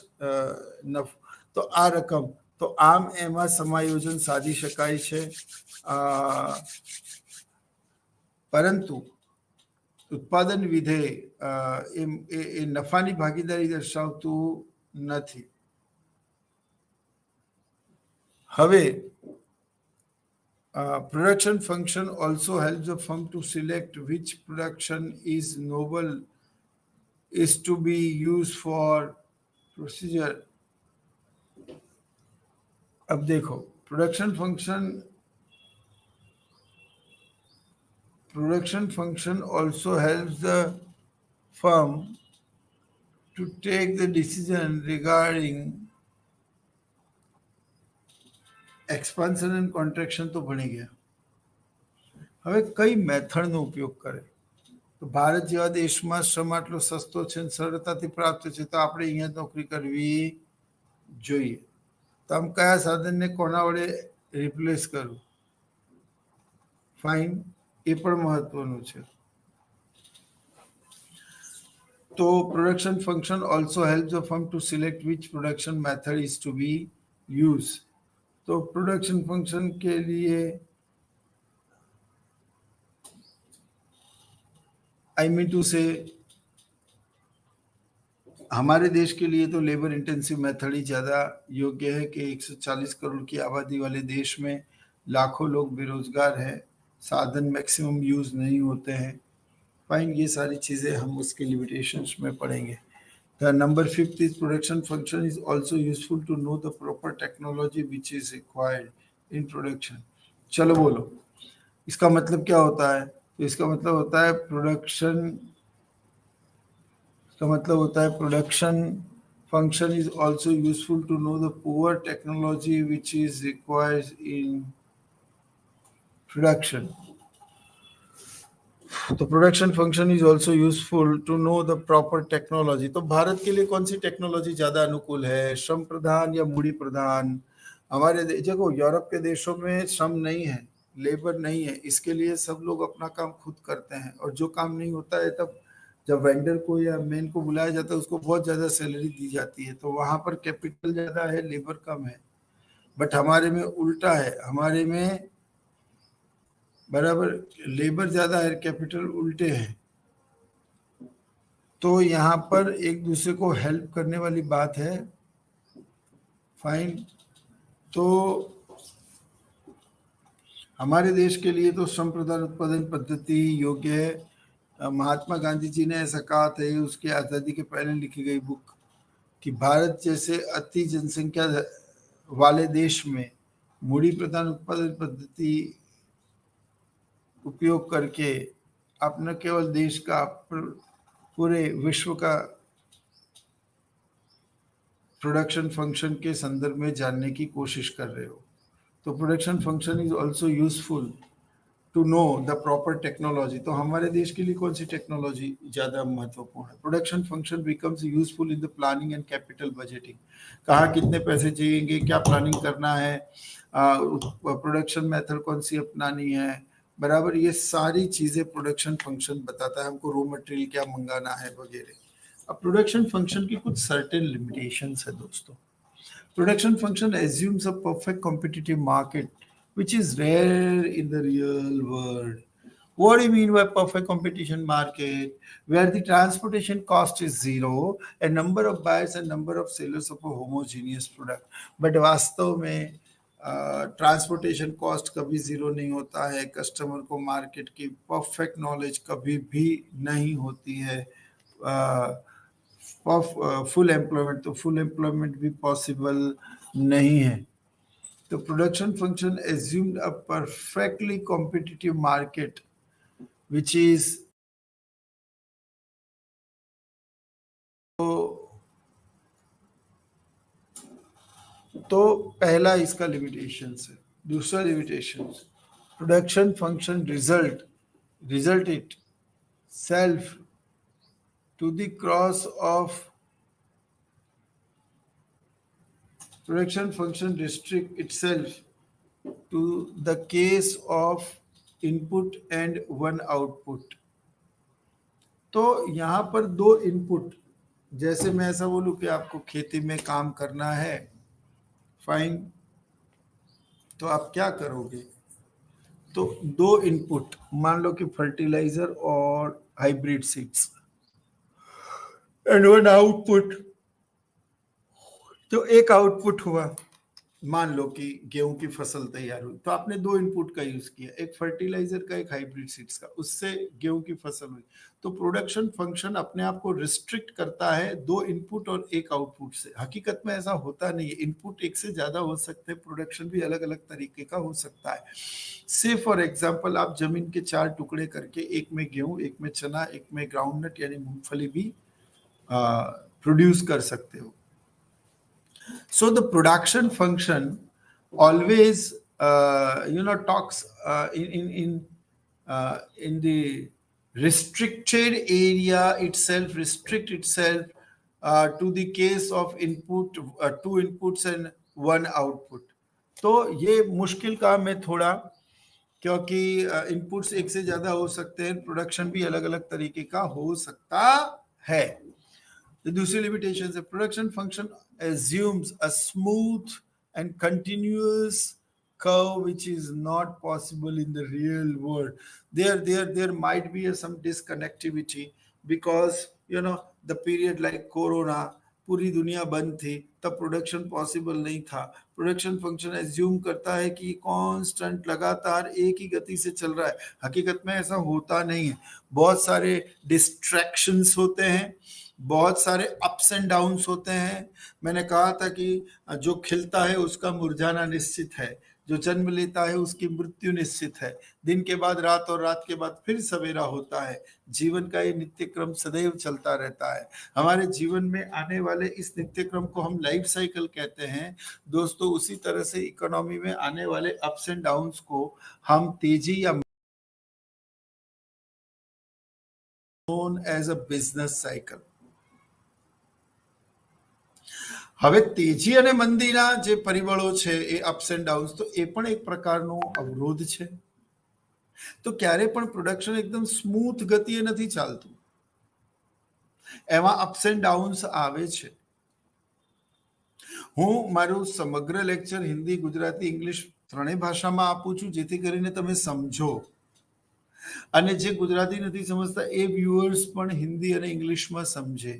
નફો, તો આ રકમ, તો આમ એમાં સમાયોજન સાધી શકાય છે. પરંતુ ઉત્પાદન વિધેય એ નફાની ભાગીદારી દર્શાવતું નથી. હવે Production function also helps the firm to select which production is noble is to be used for procedure. अब देखो production function also helps the firm to take the decision regarding expansion and contraction तो ભણી ગયા હવે કઈ મેથડનો ઉપયોગ કરે તો ભારત જેવા દેશમાં શ્રમ આટલો સસ્તો છે અને સરળતાથી પ્રાપ્ત છે તો આપણે અહીંયા નોકરી કરવી જોઈએ તો આમ કયા સાધનને કોના વડે રિપ્લેસ કરવું ફાઇન એ પણ મહત્વનું છે તો production function also help the firm to select which production method is to be use तो प्रोडक्शन फंक्शन के लिए आई मीन टू से हमारे देश के लिए तो लेबर इंटेंसिव मेथड ही ज़्यादा योग्य है कि 140 करोड़ की आबादी वाले देश में लाखों लोग बेरोजगार हैं, साधन मैक्सिमम यूज नहीं होते हैं। फाइन, ये सारी चीज़ें हम उसके लिमिटेशंस में पढ़ेंगे। The number 5 is production function is also useful to know the proper technology which is required in production. चलो बोलो इसका मतलब क्या होता है? तो इसका मतलब होता है production function is also useful to know the poor technology which is required in production. तो production function is also useful to know the proper technology. तो भारत के लिए कौन सी टेक्नोलॉजी ज्यादा अनुकूल है, श्रम प्रधान या मूड़ी प्रधान? हमारे देखो यूरोप के देशों में श्रम नहीं है, लेबर नहीं है, इसके लिए सब लोग अपना काम खुद करते हैं और जो काम नहीं होता है तब जब वेंडर को या मैन को बुलाया जाता है उसको बहुत ज्यादा सैलरी दी जाती है। तो वहां पर कैपिटल ज्यादा है, लेबर कम है। बट हमारे में उल्टा है, हमारे में बराबर लेबर ज्यादा है, कैपिटल उल्टे हैं। तो यहाँ पर एक दूसरे को हेल्प करने वाली बात है। फाइन, तो हमारे देश के लिए तो श्रम प्रधान उत्पादन पद्धति योग्य है। महात्मा गांधी जी ने ऐसा कहा था, उसकी आज़ादी के पहले लिखी गई बुक, कि भारत जैसे अति जनसंख्या वाले देश में मूड़ी प्रधान उत्पादन पद्धति उपयोग करके आप न केवल देश का पूरे विश्व का प्रोडक्शन फंक्शन के संदर्भ में जानने की कोशिश कर रहे हो। तो production function is also useful to know the proper technology. तो हमारे देश के लिए कौन सी टेक्नोलॉजी ज्यादा महत्वपूर्ण है? Production function becomes useful in the planning and capital budgeting. कहाँ कितने पैसे चाहिए, क्या प्लानिंग करना है, प्रोडक्शन मेथड कौन सी अपनानी है, बराबर ये सारी चीजें प्रोडक्शन फंक्शन बताता है। हमको रॉ मटेरियल क्या मंगाना है वगैरह। अब प्रोडक्शन फंक्शन की कुछ सर्टेन लिमिटेशंस है दोस्तों। Production function assumes a perfect competitive market which is rare in the real world. What do you mean by perfect competition market? Where the transportation cost is zero and number of buyers and number of sellers of a homogeneous product. But वास्तव में transportation cost कभी zero नहीं होता है, customer को market की perfect knowledge कभी भी नहीं होती है। फुल एम्प्लॉयमेंट, तो फुल एम्प्लॉयमेंट भी पॉसिबल नहीं है। तो production function assumed a perfectly competitive market which is तो पहला इसका लिमिटेशंस है। दूसरा limitations, production function result itself to the cross of production function restrict itself to the case of input and one output। तो यहाँ पर दो input, जैसे मैं ऐसा बोलूं कि आपको खेती में काम करना है, फाइन, तो आप क्या करोगे? तो दो इनपुट, मान लो कि फर्टिलाइजर और hybrid seeds, and one output. तो एक आउटपुट हुआ मान लो कि गेहूं की फसल तैयार हुई, तो आपने 2 इनपुट का यूज किया, एक फर्टिलाइजर का, एक हाइब्रिड सीड्स का, उससे गेहूं की फसल हुई। तो प्रोडक्शन फंक्शन अपने आप को रिस्ट्रिक्ट करता है 2 इनपुट और 1 आउटपुट से। हकीकत में ऐसा होता नहीं है, इनपुट एक से ज्यादा हो सकते हैं, प्रोडक्शन भी अलग अलग तरीके का हो सकता है। से फॉर एग्जाम्पल आप जमीन के 4 टुकड़े करके, एक में गेहूं, एक में चना, एक में ग्राउंडनट यानी मूंगफली भी प्रोड्यूस कर सकते हो। So the production function always, talks in the restricted area itself, restrict itself to the case of input, 2 inputs and 1 output. तो ये मुश्किल काम है थोड़ा, क्योंकि इनपुट्स एक से ज्यादा हो सकते हैं, प्रोडक्शन भी अलग अलग तरीके का हो सकता है। The दूसरी limitation है, production function assumes a smooth and continuous curve which is not possible in the real world. There might be some disconnectivity because the period like corona, पूरी दुनिया बंद थी, तब प्रोडक्शन पॉसिबल नहीं था। प्रोडक्शन फंक्शन एज्यूम करता है कि कांस्टेंट लगातार एक ही गति से चल रहा है। हकीकत में ऐसा होता नहीं है, बहुत सारे डिस्ट्रैक्शंस होते हैं, बहुत सारे अप्स एंड डाउन्स होते हैं। मैंने कहा था कि जो खिलता है उसका मुरझाना निश्चित है, जो जन्म लेता है उसकी मृत्यु निश्चित है, दिन के बाद रात और रात के बाद फिर सवेरा होता है। जीवन का ये नित्य क्रम सदैव चलता रहता है। हमारे जीवन में आने वाले इस नित्य क्रम को हम लाइफ साइकिल कहते हैं दोस्तों। उसी तरह से इकोनॉमी में आने वाले अप्स एंड डाउन्स को हम तेजी या known as a business cycle. હવે તેજી અને મંદીના જે પરિબળો છે એ અપ્સ એન્ડ ડાઉન્સ, તો એ પણ એક પ્રકારનો અવરોધ છે। તો ક્યારે પણ પ્રોડક્શન એકદમ સ્મૂથ ગતિએ નથી ચાલતું, એમાં અપ્સ એન્ડ ડાઉન્સ આવે છે। હું મારું સમગ્ર લેક્ચર હિન્દી, ગુજરાતી, ઇંગ્લિશ ત્રણેય ભાષામાં આપું છું, જેથી કરીને તમે સમજો, અને જે ગુજરાતી નથી સમજતા એ વ્યુઅર્સ પણ હિન્દી અને ઇંગ્લિશમાં સમજે।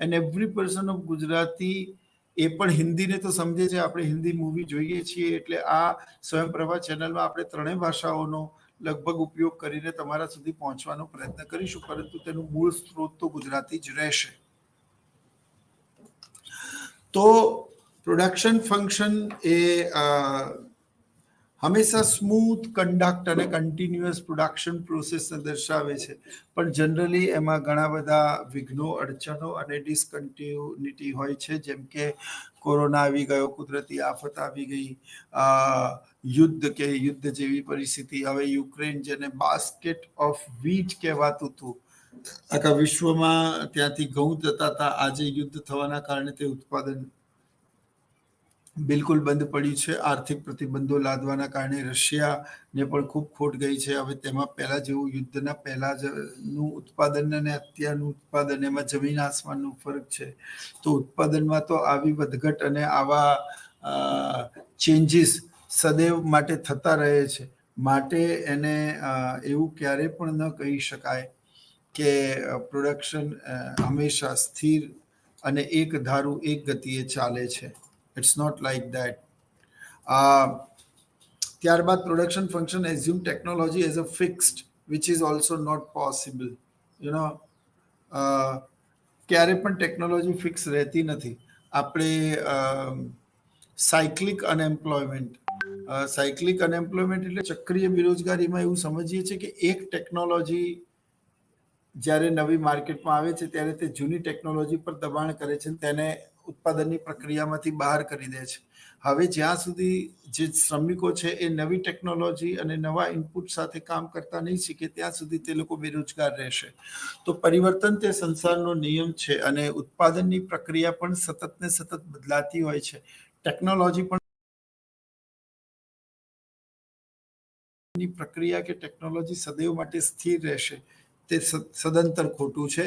And every person of Gujarati એ પણ હિન્દીને તો સમજે છે। આપણે હિન્દી મૂવી જોઈએ છીએ, એટલે આ સ્વયંપ્રભા ચેનલમાં આપણે ત્રણેય ભાષાઓનો લગભગ ઉપયોગ કરીને તમારા સુધી પહોંચવાનો પ્રયત્ન કરીશું, પરંતુ તેનું મૂળ સ્ત્રોત તો ગુજરાતી જ રહેશે। તો પ્રોડક્શન ફંક્શન એ હંમેશા સ્મૂથ કંડક્ટ અને કન્ટિન્યુઅસ પ્રોડક્શન પ્રોસેસને દર્શાવે છે, પણ જનરલી એમાં ઘણા બધા વિઘ્નો, અડચણો અને ડિસકન્ટિન્યુટી હોય છે। જેમ કે કોરોના આવી ગયો, કુદરતી આફત આવી ગઈ, યુદ્ધ જેવી પરિસ્થિતિ। હવે યુક્રેન, જેને બાસ્કેટ ઓફ વીટ કહેવાતું હતું, આખા વિશ્વમાં ત્યાંથી ઘઉં જતા હતા, આજે યુદ્ધ થવાના કારણે તે ઉત્પાદન બિલકુલ બંધ પડ્યું છે। આર્થિક પ્રતિબંધો લાદવાના કારણે રશિયાને પણ ખૂબ ખોટ ગઈ છે। હવે તેમાં પહેલા જેવું યુદ્ધના પહેલાનું ઉત્પાદન અને અત્યારનું ઉત્પાદન, એમાં જમીન આસમાનનો ફરક છે। તો ઉત્પાદનમાં તો આવી વધઘટ અને આવા ચેન્જીસ સદૈવ માટે થતા રહે છે। માટે એને એવું ક્યારે પણ ન કહી શકાય કે પ્રોડક્શન હંમેશા સ્થિર અને એક ધારું એક ગતિએ ચાલે છે। It's not like that. ત્યારબાદ production function assume technology as a fixed, which is also not possible. ક્યારે પણ ટેકનોલોજી ફિક્સ રહેતી નથી। આપણે સાયક્લિક અનએમ્પ્લોયમેન્ટ એટલે ચક્રીય બેરોજગારીમાં એવું સમજીએ છીએ કે એક ટેકનોલોજી જ્યારે નવી માર્કેટમાં આવે છે ત્યારે તે જૂની ટેકનોલોજી પર દબાણ કરે છે, તેને ઉત્પાદનની પ્રક્રિયામાંથી બહાર કરી દે છે। હવે જ્યાં સુધી જે શ્રમિકો છે એ નવી ટેકનોલોજી અને નવા ઇનપુટ સાથે કામ કરતા નહીં શીખે, ત્યાં સુધી તે લોકો બેરોજગાર રહેશે। તો પરિવર્તન તે સંસારનો નિયમ છે, અને ઉત્પાદનની પ્રક્રિયા પણ સતત ને સતત બદલાતી હોય છે। ટેકનોલોજી પણ પ્રક્રિયા કે ટેકનોલોજી સદૈવ માટે સ્થિર રહેશે, તે સદંતર ખોટું છે।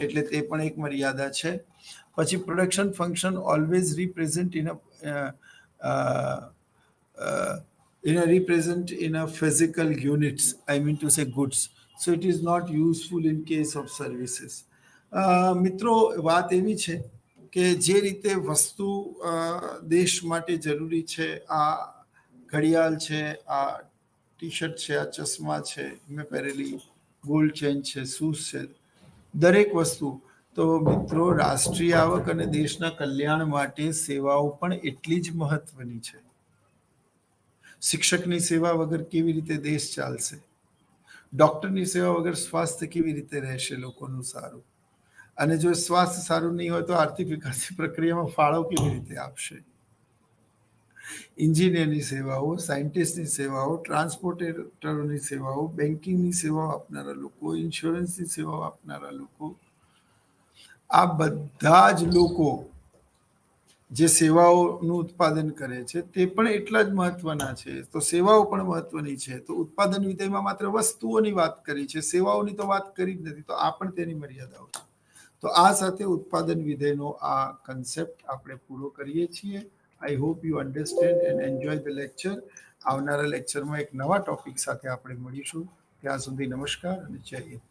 એટલે તે પણ એક મર્યાદા છે। પછી production function always represent in a physical units, I mean to say goods, so it is not useful in case of services. મિત્રો, વાત એવી છે કે જે રીતે વસ્તુ દેશ માટે જરૂરી છે, આ ઘડિયાળ છે, આ ટી શર્ટ છે, આ ચશ્મા છે મેં પહેરેલી, ગોલ્ડ ચેન છે, શૂઝ છે, દરેક વસ્તુ. તો મિત્રો, રાષ્ટ્રીય આવક અને દેશના કલ્યાણ માટે સેવાઓ પણ એટલી જ મહત્વની છે. શિક્ષકની સેવા વગર કેવી રીતે દેશ ચાલશે? ડોક્ટરની સેવા વગર સ્વાસ્થ્ય કેવી રીતે રહેશે લોકોનું સારું? અને જો સ્વાસ્થ્ય સારું નહીં હોય તો આર્થિક વિકાસની પ્રક્રિયામાં ફાળો કેવી રીતે આપશે? એન્જિનિયરની સેવાઓ, સાયન્ટિસ્ટની સેવાઓ, ટ્રાન્સપોર્ટેટરોની સેવાઓ, બેન્કિંગની સેવાઓ આપનારા લોકો, ઇન્સ્યોરન્સની સેવાઓ આપનારા લોકો, આ બધા જ લોકો જે સેવાઓનું ઉત્પાદન કરે છે તે પણ એટલા જ મહત્વના છે. તો સેવાઓ પણ મહત્વની છે. તો ઉત્પાદન વિધેયમાં માત્ર વસ્તુઓની વાત કરી છે, સેવાઓની તો વાત કરી જ નથી. તો આ પણ તેની મર્યાદાઓ છે. તો આ સાથે ઉત્પાદન વિધેયનો આ કન્સેપ્ટ આપણે પૂરો કરીએ છીએ. I hope you understand and enjoy the lecture. આવનારા લેક્ચરમાં એક નવા ટોપિક સાથે આપણે મળીશું. ત્યાં સુધી નમસ્કાર અને જય હિન્દ.